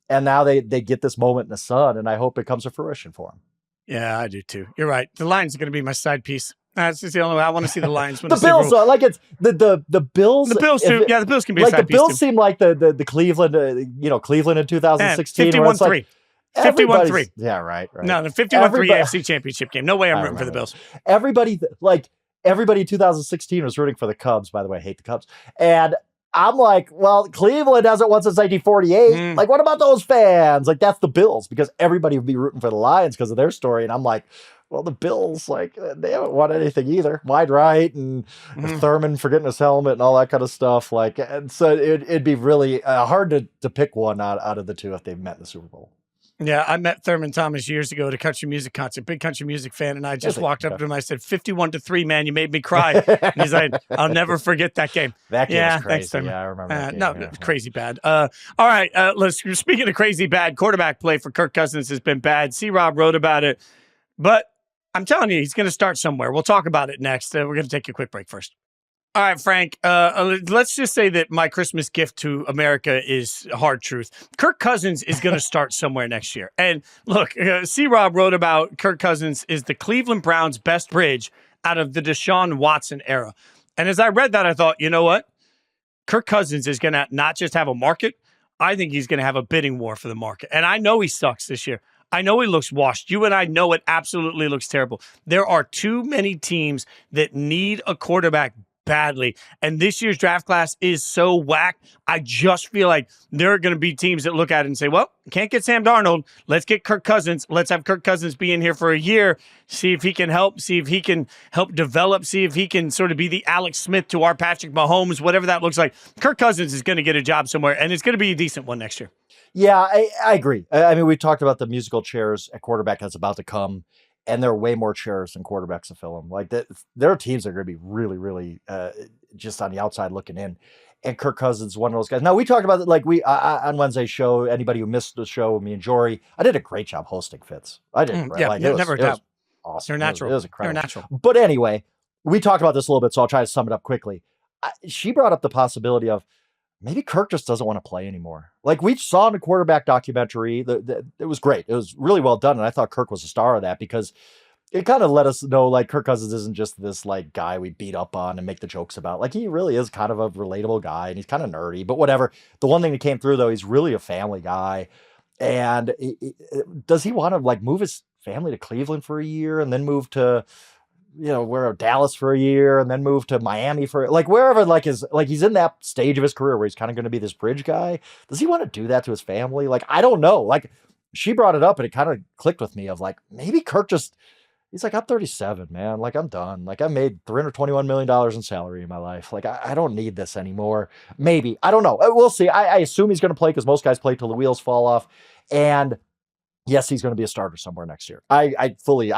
Speaker 2: And now they get this moment in the sun, and I hope it comes to fruition for them.
Speaker 1: Yeah, I do too. You're right. The Lions are going to be my side piece. That's just the only way I want to see the Lions win.
Speaker 2: The Bills, like it's the Bills.
Speaker 1: The Bills too. Yeah, the Bills can be
Speaker 2: like
Speaker 1: a side
Speaker 2: the Bills
Speaker 1: piece
Speaker 2: seem like the Cleveland, Cleveland in 2016.
Speaker 1: 51-3. 51-3.
Speaker 2: Yeah, right.
Speaker 1: No, the 51-3 AFC Championship game. No way I'm rooting for the Bills.
Speaker 2: Everybody in 2016 was rooting for the Cubs. By the way, I hate the Cubs. And I'm like, well, Cleveland hasn't won since 1948. Like, what about those fans? Like, that's the Bills because everybody would be rooting for the Lions because of their story. And I'm like, well, the Bills, like, they haven't won anything either. Wide right and Thurman forgetting his helmet and all that kind of stuff. Like, and so it'd be really hard to pick one out of the two if they've met in the Super Bowl.
Speaker 1: Yeah, I met Thurman Thomas years ago at a country music concert, big country music fan, and I just walked up to him. I said, 51-3, man, you made me cry. And he's like, I'll never forget that game.
Speaker 2: That game was crazy.
Speaker 1: Thanks, Thurman.
Speaker 2: Yeah, I remember that game.
Speaker 1: No, crazy bad. All right, speaking of crazy bad, quarterback play for Kirk Cousins has been bad. C-Rob wrote about it, but I'm telling you, he's going to start somewhere. We'll talk about it next. We're going to take a quick break first. All right, Frank, let's just say that my Christmas gift to America is hard truth. Kirk Cousins is going to start somewhere next year. And look, C-Rob wrote about Kirk Cousins is the Cleveland Browns' best bridge out of the Deshaun Watson era. And as I read that, I thought, you know what? Kirk Cousins is going to not just have a market. I think he's going to have a bidding war for the market. And I know he sucks this year. I know he looks washed. You and I know it absolutely looks terrible. There are too many teams that need a quarterback badly. And this year's draft class is so whack. I just feel like there are going to be teams that look at it and say, well, can't get Sam Darnold. Let's get Kirk Cousins. Let's have Kirk Cousins be in here for a year, see if he can help, see if he can help develop, see if he can sort of be the Alex Smith to our Patrick Mahomes, whatever that looks like. Kirk Cousins is going to get a job somewhere, and it's going to be a decent one next year.
Speaker 2: Yeah, I agree. I mean, we talked about the musical chairs at quarterback that's about to come. And there are way more chairs than quarterbacks to fill them. Like there are teams that are going to be really, really just on the outside looking in. And Kirk Cousins is one of those guys. Now we talked about it like on Wednesday's show. Anybody who missed the show, me and Jory, I did a great job hosting Fitz. I did.
Speaker 1: Yeah,
Speaker 2: like,
Speaker 1: never a doubt.
Speaker 2: Awesome.
Speaker 1: They're natural.
Speaker 2: It was incredible.
Speaker 1: They're natural.
Speaker 2: But anyway, we talked about this a little bit, so I'll try to sum it up quickly. She brought up the possibility of maybe Kirk just doesn't want to play anymore. Like we saw in the quarterback documentary, it was great. It was really well done, and I thought Kirk was a star of that because it kind of let us know like Kirk Cousins isn't just this like guy we beat up on and make the jokes about. Like he really is kind of a relatable guy and he's kind of nerdy, but whatever. The one thing that came through though, he's really a family guy. And does he want to like move his family to Cleveland for a year and then move to, where Dallas for a year and then move to Miami for like wherever he's in that stage of his career where he's kind of going to be this bridge guy. Does he want to do that to his family? Like, I don't know. Like she brought it up and it kind of clicked with me of like, maybe Kirk just He's like, I'm 37, man. Like, I'm done. Like, I made $321 million in salary in my life. Like, I don't need this anymore. Maybe. I don't know. We'll see. I assume he's going to play because most guys play till the wheels fall off. And yes, he's going to be a starter somewhere next year. I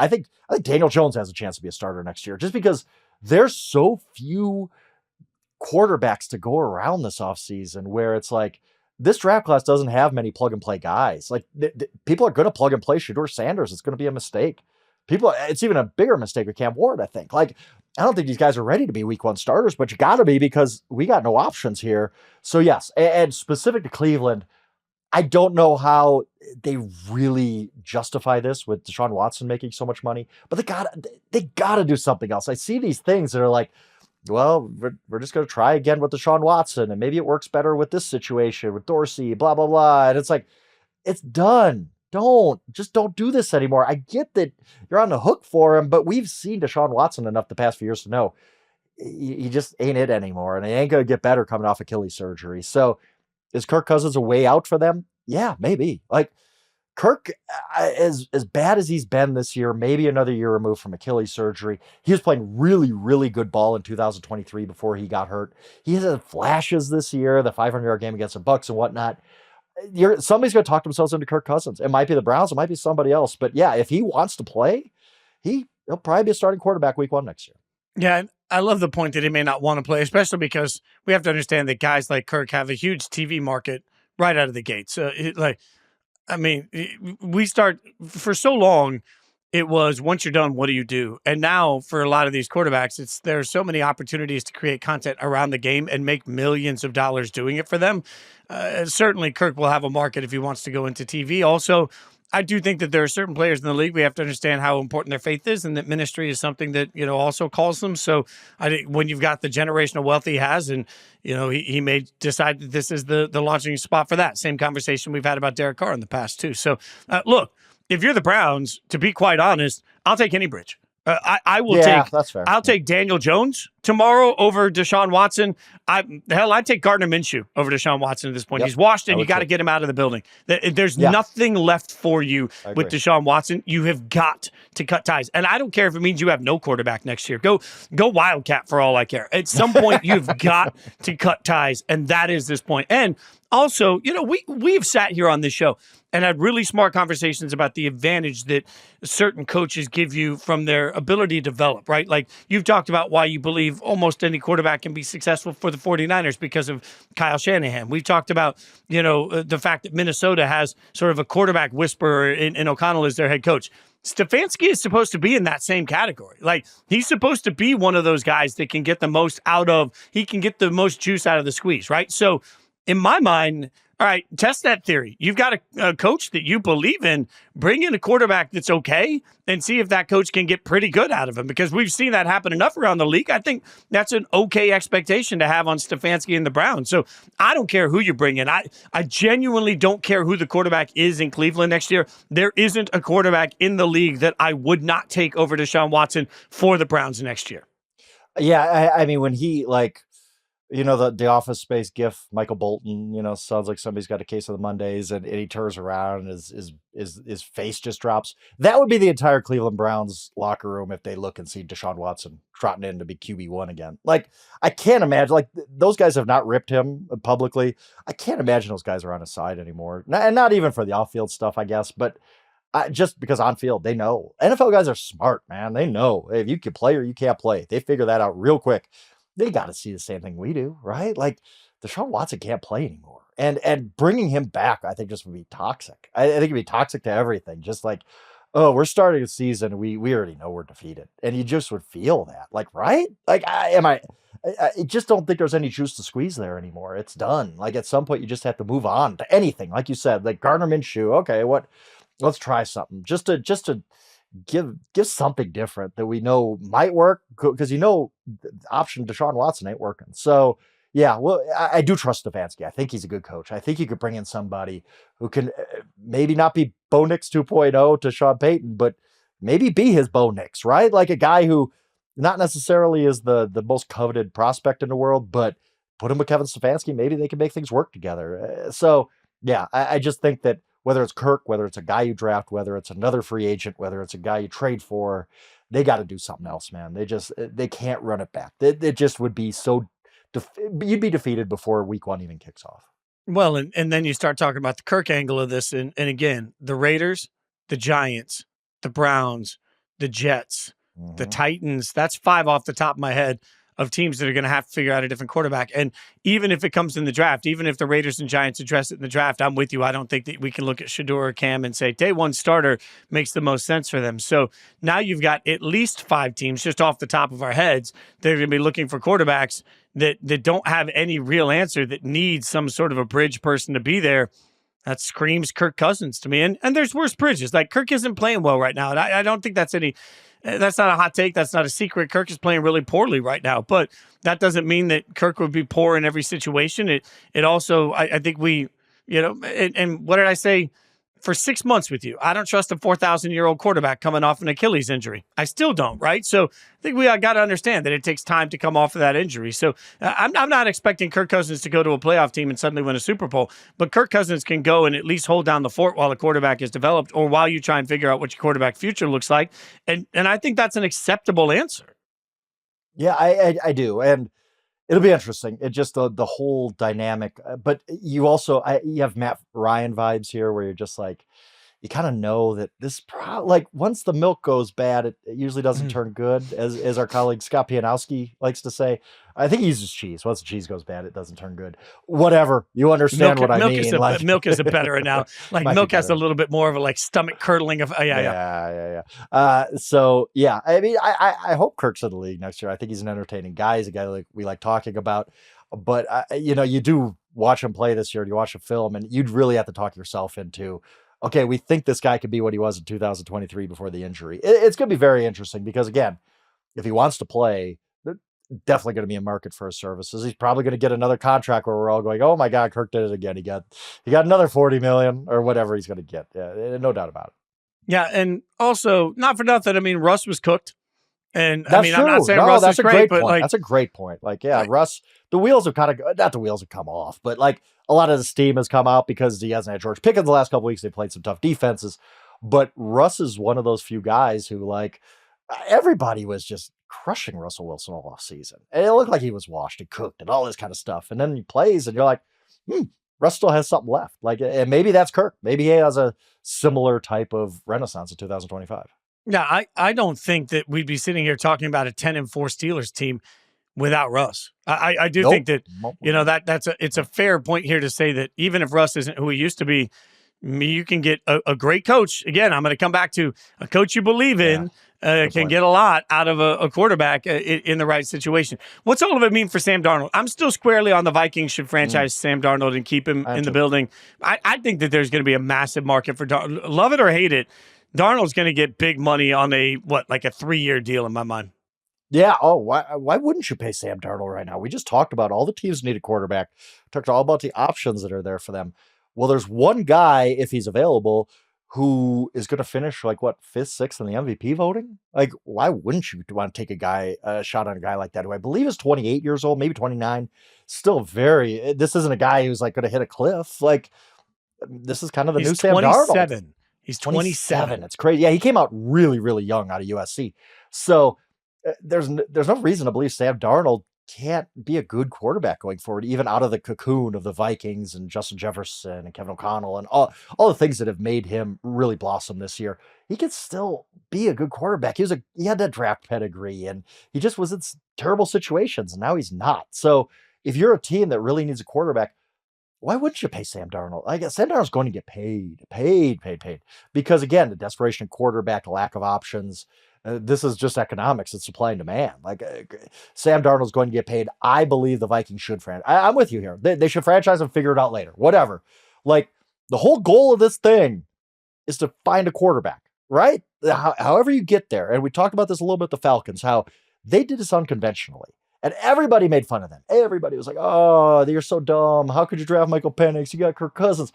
Speaker 2: think Daniel Jones has a chance to be a starter next year just because there's so few quarterbacks to go around this offseason where it's like, this draft class doesn't have many plug and play guys. Like people are going to plug and play Shedeur Sanders. It's going to be a mistake. It's even a bigger mistake with Cam Ward, I think. Like, I don't think these guys are ready to be week 1 starters, but you got to be because we got no options here. So yes, and specific to Cleveland, I don't know how they really justify this with Deshaun Watson making so much money, but they gotta do something else. I see these things that are like, well, we're just going to try again with Deshaun Watson, and maybe it works better with this situation with Dorsey, blah, blah, blah. And it's like, it's done. Don't do this anymore. I get that you're on the hook for him, but we've seen Deshaun Watson enough the past few years to know he just ain't it anymore. And he ain't going to get better coming off Achilles surgery. So is Kirk Cousins a way out for them? Yeah, maybe. Like Kirk, as bad as he's been this year, maybe another year removed from Achilles surgery. He was playing really, really good ball in 2023 before he got hurt. He had flashes this year, the 500-yard game against the Bucs and whatnot. Somebody's going to talk themselves into Kirk Cousins. It might be the Browns. It might be somebody else. But yeah, if he wants to play, he'll probably be a starting quarterback week 1 next year.
Speaker 1: Yeah, I love the point that he may not want to play, especially because we have to understand that guys like Kirk have a huge TV market right out of the gate. So, we start for so long. It was once you're done, what do you do? And now for a lot of these quarterbacks, there are so many opportunities to create content around the game and make millions of dollars doing it for them. Certainly Kirk will have a market if he wants to go into TV. Also, I do think that there are certain players in the league, we have to understand how important their faith is and that ministry is something that, also calls them. So I think when you've got the generational wealth he has and, he may decide that this is the launching spot for that. Same conversation we've had about Derek Carr in the past too. So look, if you're the Browns, to be quite honest, I'll take any bridge. I will take.
Speaker 2: That's fair.
Speaker 1: I'll take Daniel Jones tomorrow over Deshaun Watson. I'd take Gardner Minshew over Deshaun Watson at this point. Yep. He's washed, and you got to get him out of the building. There's nothing left for you with Deshaun Watson. You have got to cut ties, and I don't care if it means you have no quarterback next year. Go Wildcat for all I care. At some point, you've got to cut ties, and that is this point. And also, we've sat here on this show and had really smart conversations about the advantage that certain coaches give you from their ability to develop, right? Like you've talked about why you believe almost any quarterback can be successful for the 49ers because of Kyle Shanahan. We've talked about, the fact that Minnesota has sort of a quarterback whisperer in O'Connell as their head coach. Stefanski is supposed to be in that same category. Like he's supposed to be one of those guys that can get the most he can get the most juice out of the squeeze, right? So in my mind, all right, test that theory. You've got a coach that you believe in. Bring in a quarterback that's okay and see if that coach can get pretty good out of him because we've seen that happen enough around the league. I think that's an okay expectation to have on Stefanski and the Browns. So I don't care who you bring in. I genuinely don't care who the quarterback is in Cleveland next year. There isn't a quarterback in the league that I would not take over Deshaun Watson for the Browns next year.
Speaker 2: Yeah, I mean, when he the Office Space gif, Michael Bolton, sounds like somebody's got a case of the Mondays and he turns around and his face just drops. That would be the entire Cleveland Browns locker room if they look and see Deshaun Watson trotting in to be QB1 again. Like, I can't imagine, like, those guys have not ripped him publicly. I can't imagine those guys are on his side anymore. And not even for the off-field stuff, I guess, but just because on field, they know. NFL guys are smart, man. They know if you can play or you can't play. They figure that out real quick. They got to see the same thing we do, right? Like Deshaun Watson can't play anymore. And bringing him back, I think just would be toxic. I think it'd be toxic to everything. Just like, oh, we're starting a season. We already know we're defeated. And you just would feel that. Like, right? Like, I just don't think there's any juice to squeeze there anymore. It's done. Like at some point you just have to move on to anything. Like you said, like Gardner Minshew. Okay, let's try something. Just to give something different that we know might work because the option Deshaun Watson ain't working. So yeah, well, I do trust Stefanski. I think he's a good coach. I think you could bring in somebody who can maybe not be Bo Nix 2.0 to Sean Payton, but maybe be his Bo Nix, right? Like a guy who not necessarily is the most coveted prospect in the world, but put him with Kevin Stefanski, maybe they can make things work together. So yeah, I just think that whether it's Kirk, whether it's a guy you draft, whether it's another free agent, whether it's a guy you trade for, they got to do something else, man. They can't run it back. It just would be so, you'd be defeated before week 1 even kicks off.
Speaker 1: Well, and then you start talking about the Kirk angle of this. And again, the Raiders, the Giants, the Browns, the Jets, the Titans, that's 5 off the top of my head of teams that are going to have to figure out a different quarterback. And even if it comes in the draft, even if the Raiders and Giants address it in the draft, I'm with you. I don't think that we can look at Shedeur or Cam and say day 1 starter makes the most sense for them. So now you've got at least 5 teams just off the top of our heads that are going to be looking for quarterbacks that don't have any real answer, that needs some sort of a bridge person to be there. That screams Kirk Cousins to me. And there's worse bridges. Like, Kirk isn't playing well right now. And I don't think that's not a hot take. That's not a secret. Kirk is playing really poorly right now. But that doesn't mean that Kirk would be poor in every situation. It also, I think and what did I say? For 6 months with you, I don't trust a 4,000-year-old quarterback coming off an Achilles injury. I still don't, right? So I think we got to understand that it takes time to come off of that injury. So I'm not expecting Kirk Cousins to go to a playoff team and suddenly win a Super Bowl, but Kirk Cousins can go and at least hold down the fort while the quarterback is developed, or while you try and figure out what your quarterback future looks like. And I think that's an acceptable answer.
Speaker 2: Yeah, I do. And it'll be interesting. It just the whole dynamic. But you also you have Matt Ryan vibes here, where you're just like, you kind of know that this like once the milk goes bad, it usually doesn't turn good, as our colleague Scott Pianowski likes to say. I think he uses cheese. Once the cheese goes bad, it doesn't turn good. Whatever. You understand what I mean.
Speaker 1: Milk is a better now. Like, milk has a little bit more of a stomach curdling of
Speaker 2: yeah. So yeah, I mean, I hope Kirk's in the league next year. I think he's an entertaining guy. He's a guy we like talking about. But you do watch him play this year, and you watch a film, and you'd really have to talk yourself into, okay, we think this guy could be what he was in 2023 before the injury. It's going to be very interesting because, again, if he wants to play, there's definitely going to be a market for his services. He's probably going to get another contract where we're all going, oh my God, Kirk did it again. He got another $40 million or whatever he's going to get. Yeah, no doubt about it.
Speaker 1: Yeah, and also, not for nothing, I mean, Russ was cooked. And
Speaker 2: that's true.
Speaker 1: I'm not saying Russ is great, but
Speaker 2: that's a great point. Russ, the wheels have not the wheels have come off, but a lot of the steam has come out because he hasn't had George Pickens the last couple weeks. They played some tough defenses, but Russ is one of those few guys who, everybody was just crushing Russell Wilson all off season. And it looked like he was washed and cooked and all this kind of stuff. And then he plays and you're like, Russ still has something left. And maybe that's Kirk. Maybe he has a similar type of renaissance in 2025.
Speaker 1: Yeah, I don't think that we'd be sitting here talking about a 10-4 Steelers team without Russ. I do think that it's a fair point here to say that even if Russ isn't who he used to be, you can get a great coach. Again, I'm going to come back to a coach you believe in can get a lot out of a quarterback in the right situation. What's all of it mean for Sam Darnold? I'm still squarely on the Vikings should franchise Sam Darnold and keep him in the building. I think that there's going to be a massive market for Darnold. Love it or hate it, Darnold's going to get big money on a 3-year deal in my mind.
Speaker 2: Yeah. Oh, why wouldn't you pay Sam Darnold right now? We just talked about all the teams need a quarterback. Talked all about the options that are there for them. Well, there's one guy, if he's available, who is going to finish 5th, 6th in the MVP voting. Why wouldn't you want to take a shot on a guy like that, who I believe is 28 years old, maybe 29? Still this isn't a guy who's going to hit a cliff. This is kind of the new Sam Darnold.
Speaker 1: He's 27.
Speaker 2: It's crazy. Yeah, he came out really, really young out of USC. So there's no reason to believe Sam Darnold can't be a good quarterback going forward, even out of the cocoon of the Vikings and Justin Jefferson and Kevin O'Connell and all the things that have made him really blossom this year. He could still be a good quarterback. He had that draft pedigree, and he just was in terrible situations, and now he's not. So if you're a team that really needs a quarterback, why wouldn't you pay Sam Darnold? I guess Sam Darnold's going to get paid. Because, again, the desperation of quarterback, lack of options, this is just economics. It's supply and demand. Sam Darnold's going to get paid. I believe the Vikings should franchise. I'm with you here. They should franchise and figure it out later. Whatever. The whole goal of this thing is to find a quarterback, right? However you get there. And we talked about this a little bit with the Falcons, how they did this unconventionally. And everybody made fun of them. Everybody was like, oh, you're so dumb. How could you draft Michael Penix? You got Kirk Cousins.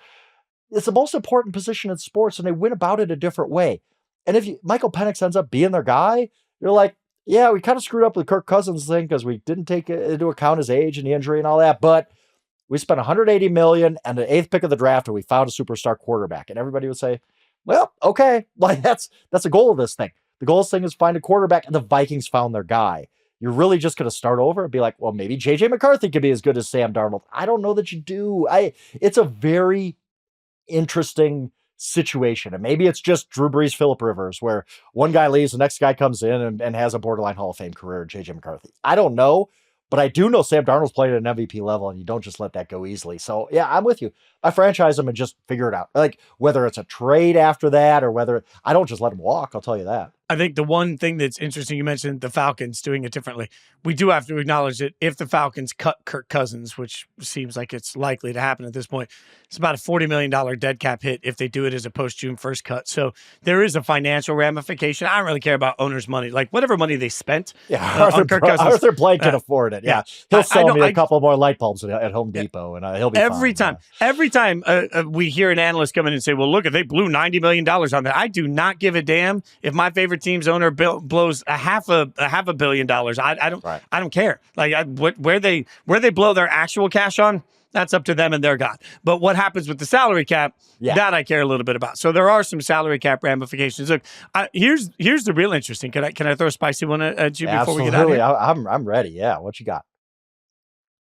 Speaker 2: It's the most important position in sports, and they went about it a different way. And if Michael Penix ends up being their guy, you're like, yeah, we kind of screwed up with the Kirk Cousins thing because we didn't take into account his age and the injury and all that. But we spent $180 million and the 8th pick of the draft, and we found a superstar quarterback. And everybody would say, well, okay, like that's the goal of this thing. The goal of this thing is find a quarterback, and the Vikings found their guy. You're really just going to start over and be like, well, maybe JJ McCarthy could be as good as Sam Darnold. I don't know that you do. It's a very interesting situation. And maybe it's just Drew Brees, Phillip Rivers, where one guy leaves, the next guy comes in and has a borderline Hall of Fame career, JJ McCarthy. I don't know, but I do know Sam Darnold's played at an MVP level, and you don't just let that go easily. So yeah, I'm with you. I franchise him and just figure it out. Like whether it's a trade after that or whether I don't just let him walk, I'll tell you that.
Speaker 1: I think the one thing that's interesting, you mentioned the Falcons doing it differently. We do have to acknowledge that if the Falcons cut Kirk Cousins, which seems like it's likely to happen at this point, it's about a $40 million dead cap hit if they do it as a post-June 1st cut. So there is a financial ramification. I don't really care about owners' money. Like whatever money they spent on Kirk Cousins.
Speaker 2: Arthur Blank can afford it. Yeah. He'll sell me a couple more light bulbs at Home Depot, and he'll be fine.
Speaker 1: Every time we hear an analyst come in and say, well, look, if they blew $90 million on that, I do not give a damn if my favorite team's owner blows a half a billion dollars. I don't care. Like where they blow their actual cash on, that's up to them and their God. But what happens with the salary cap, that I care a little bit about. So there are some salary cap ramifications. Look, here's the real interesting. Can I throw a spicy one at you before we get out of here?
Speaker 2: I'm ready. Yeah, what you got?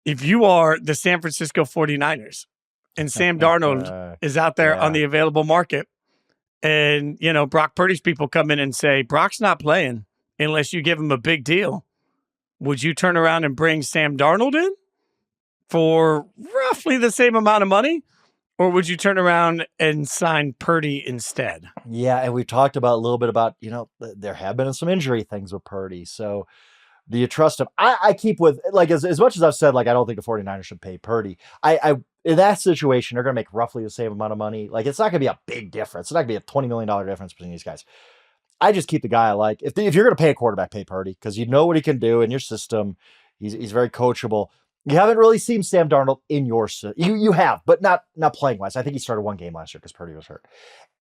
Speaker 1: If you are the San Francisco 49ers and Sam Darnold is out there on the available market, and, Brock Purdy's people come in and say, Brock's not playing unless you give him a big deal, would you turn around and bring Sam Darnold in for roughly the same amount of money? Or would you turn around and sign Purdy instead?
Speaker 2: Yeah, and we talked about a little bit about, there have been some injury things with Purdy. So do you trust him? I keep with, like, as much as I've said, like, I don't think the 49ers should pay Purdy. In that situation, they're going to make roughly the same amount of money. Like, it's not going to be a big difference. It's not going to be a $20 million difference between these guys. I just keep the guy I like. If you're going to pay a quarterback, pay Purdy, because you know what he can do in your system. He's very coachable. You haven't really seen Sam Darnold in your system. You have, but not playing wise. I think he started one game last year because Purdy was hurt.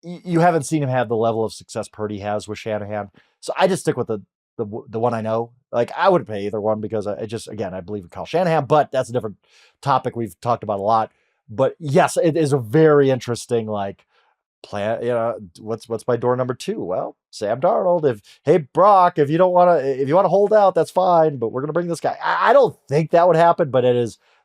Speaker 2: You haven't seen him have the level of success Purdy has with Shanahan. So I just stick with the one I know. Like, I would pay either one because I believe in Kyle Shanahan, but that's a different topic we've talked about a lot. But yes, it is a very interesting, like, plan. What's my door number 2? Well, Sam Darnold. Hey, Brock, if you want to hold out, that's fine, but we're going to bring this guy. I don't think that would happen, but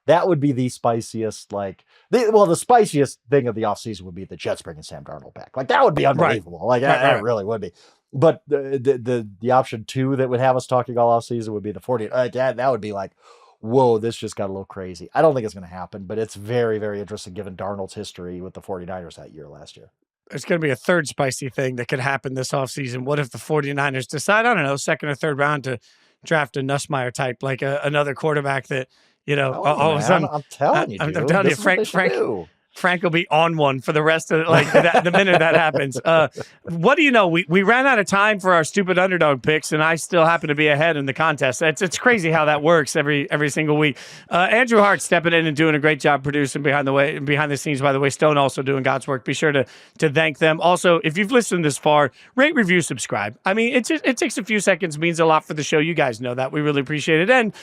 Speaker 2: that would be the spiciest, the spiciest thing of the offseason would be the Jets bringing Sam Darnold back. Like, that would be unbelievable. Like, that really would be. But the option 2 that would have us talking all offseason would be the 40. That would be like, whoa, this just got a little crazy. I don't think it's going to happen, but it's very, very interesting given Darnold's history with the 49ers that year last year.
Speaker 1: There's going to be a third spicy thing that could happen this offseason. What if the 49ers decide, I don't know, second or third round to draft a Nussmeier type, like another quarterback that, all of a sudden.
Speaker 2: I'm telling you,
Speaker 1: I'm telling you, Frank will be on one for the rest of the minute that happens. What do you know? We ran out of time for our stupid underdog picks, and I still happen to be ahead in the contest. It's crazy how that works every single week. Andrew Hart stepping in and doing a great job producing behind the scenes. By the way, Stone also doing God's work. Be sure to thank them. Also, if you've listened this far, rate, review, subscribe. I mean, it takes a few seconds, means a lot for the show. You guys know that. We really appreciate it. And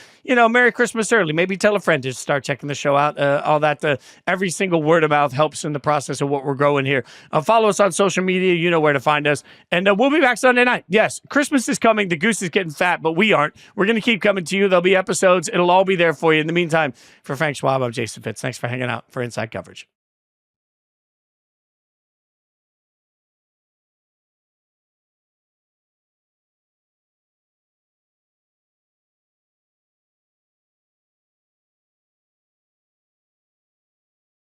Speaker 1: Merry Christmas early. Maybe tell a friend to start checking the show out. All that. Every single word of mouth helps in the process of what we're growing here. Follow us on social media. You know where to find us. And we'll be back Sunday night. Yes, Christmas is coming. The goose is getting fat, but we aren't. We're going to keep coming to you. There'll be episodes. It'll all be there for you. In the meantime, for Frank Schwab, I'm Jason Fitz. Thanks for hanging out for Inside Coverage.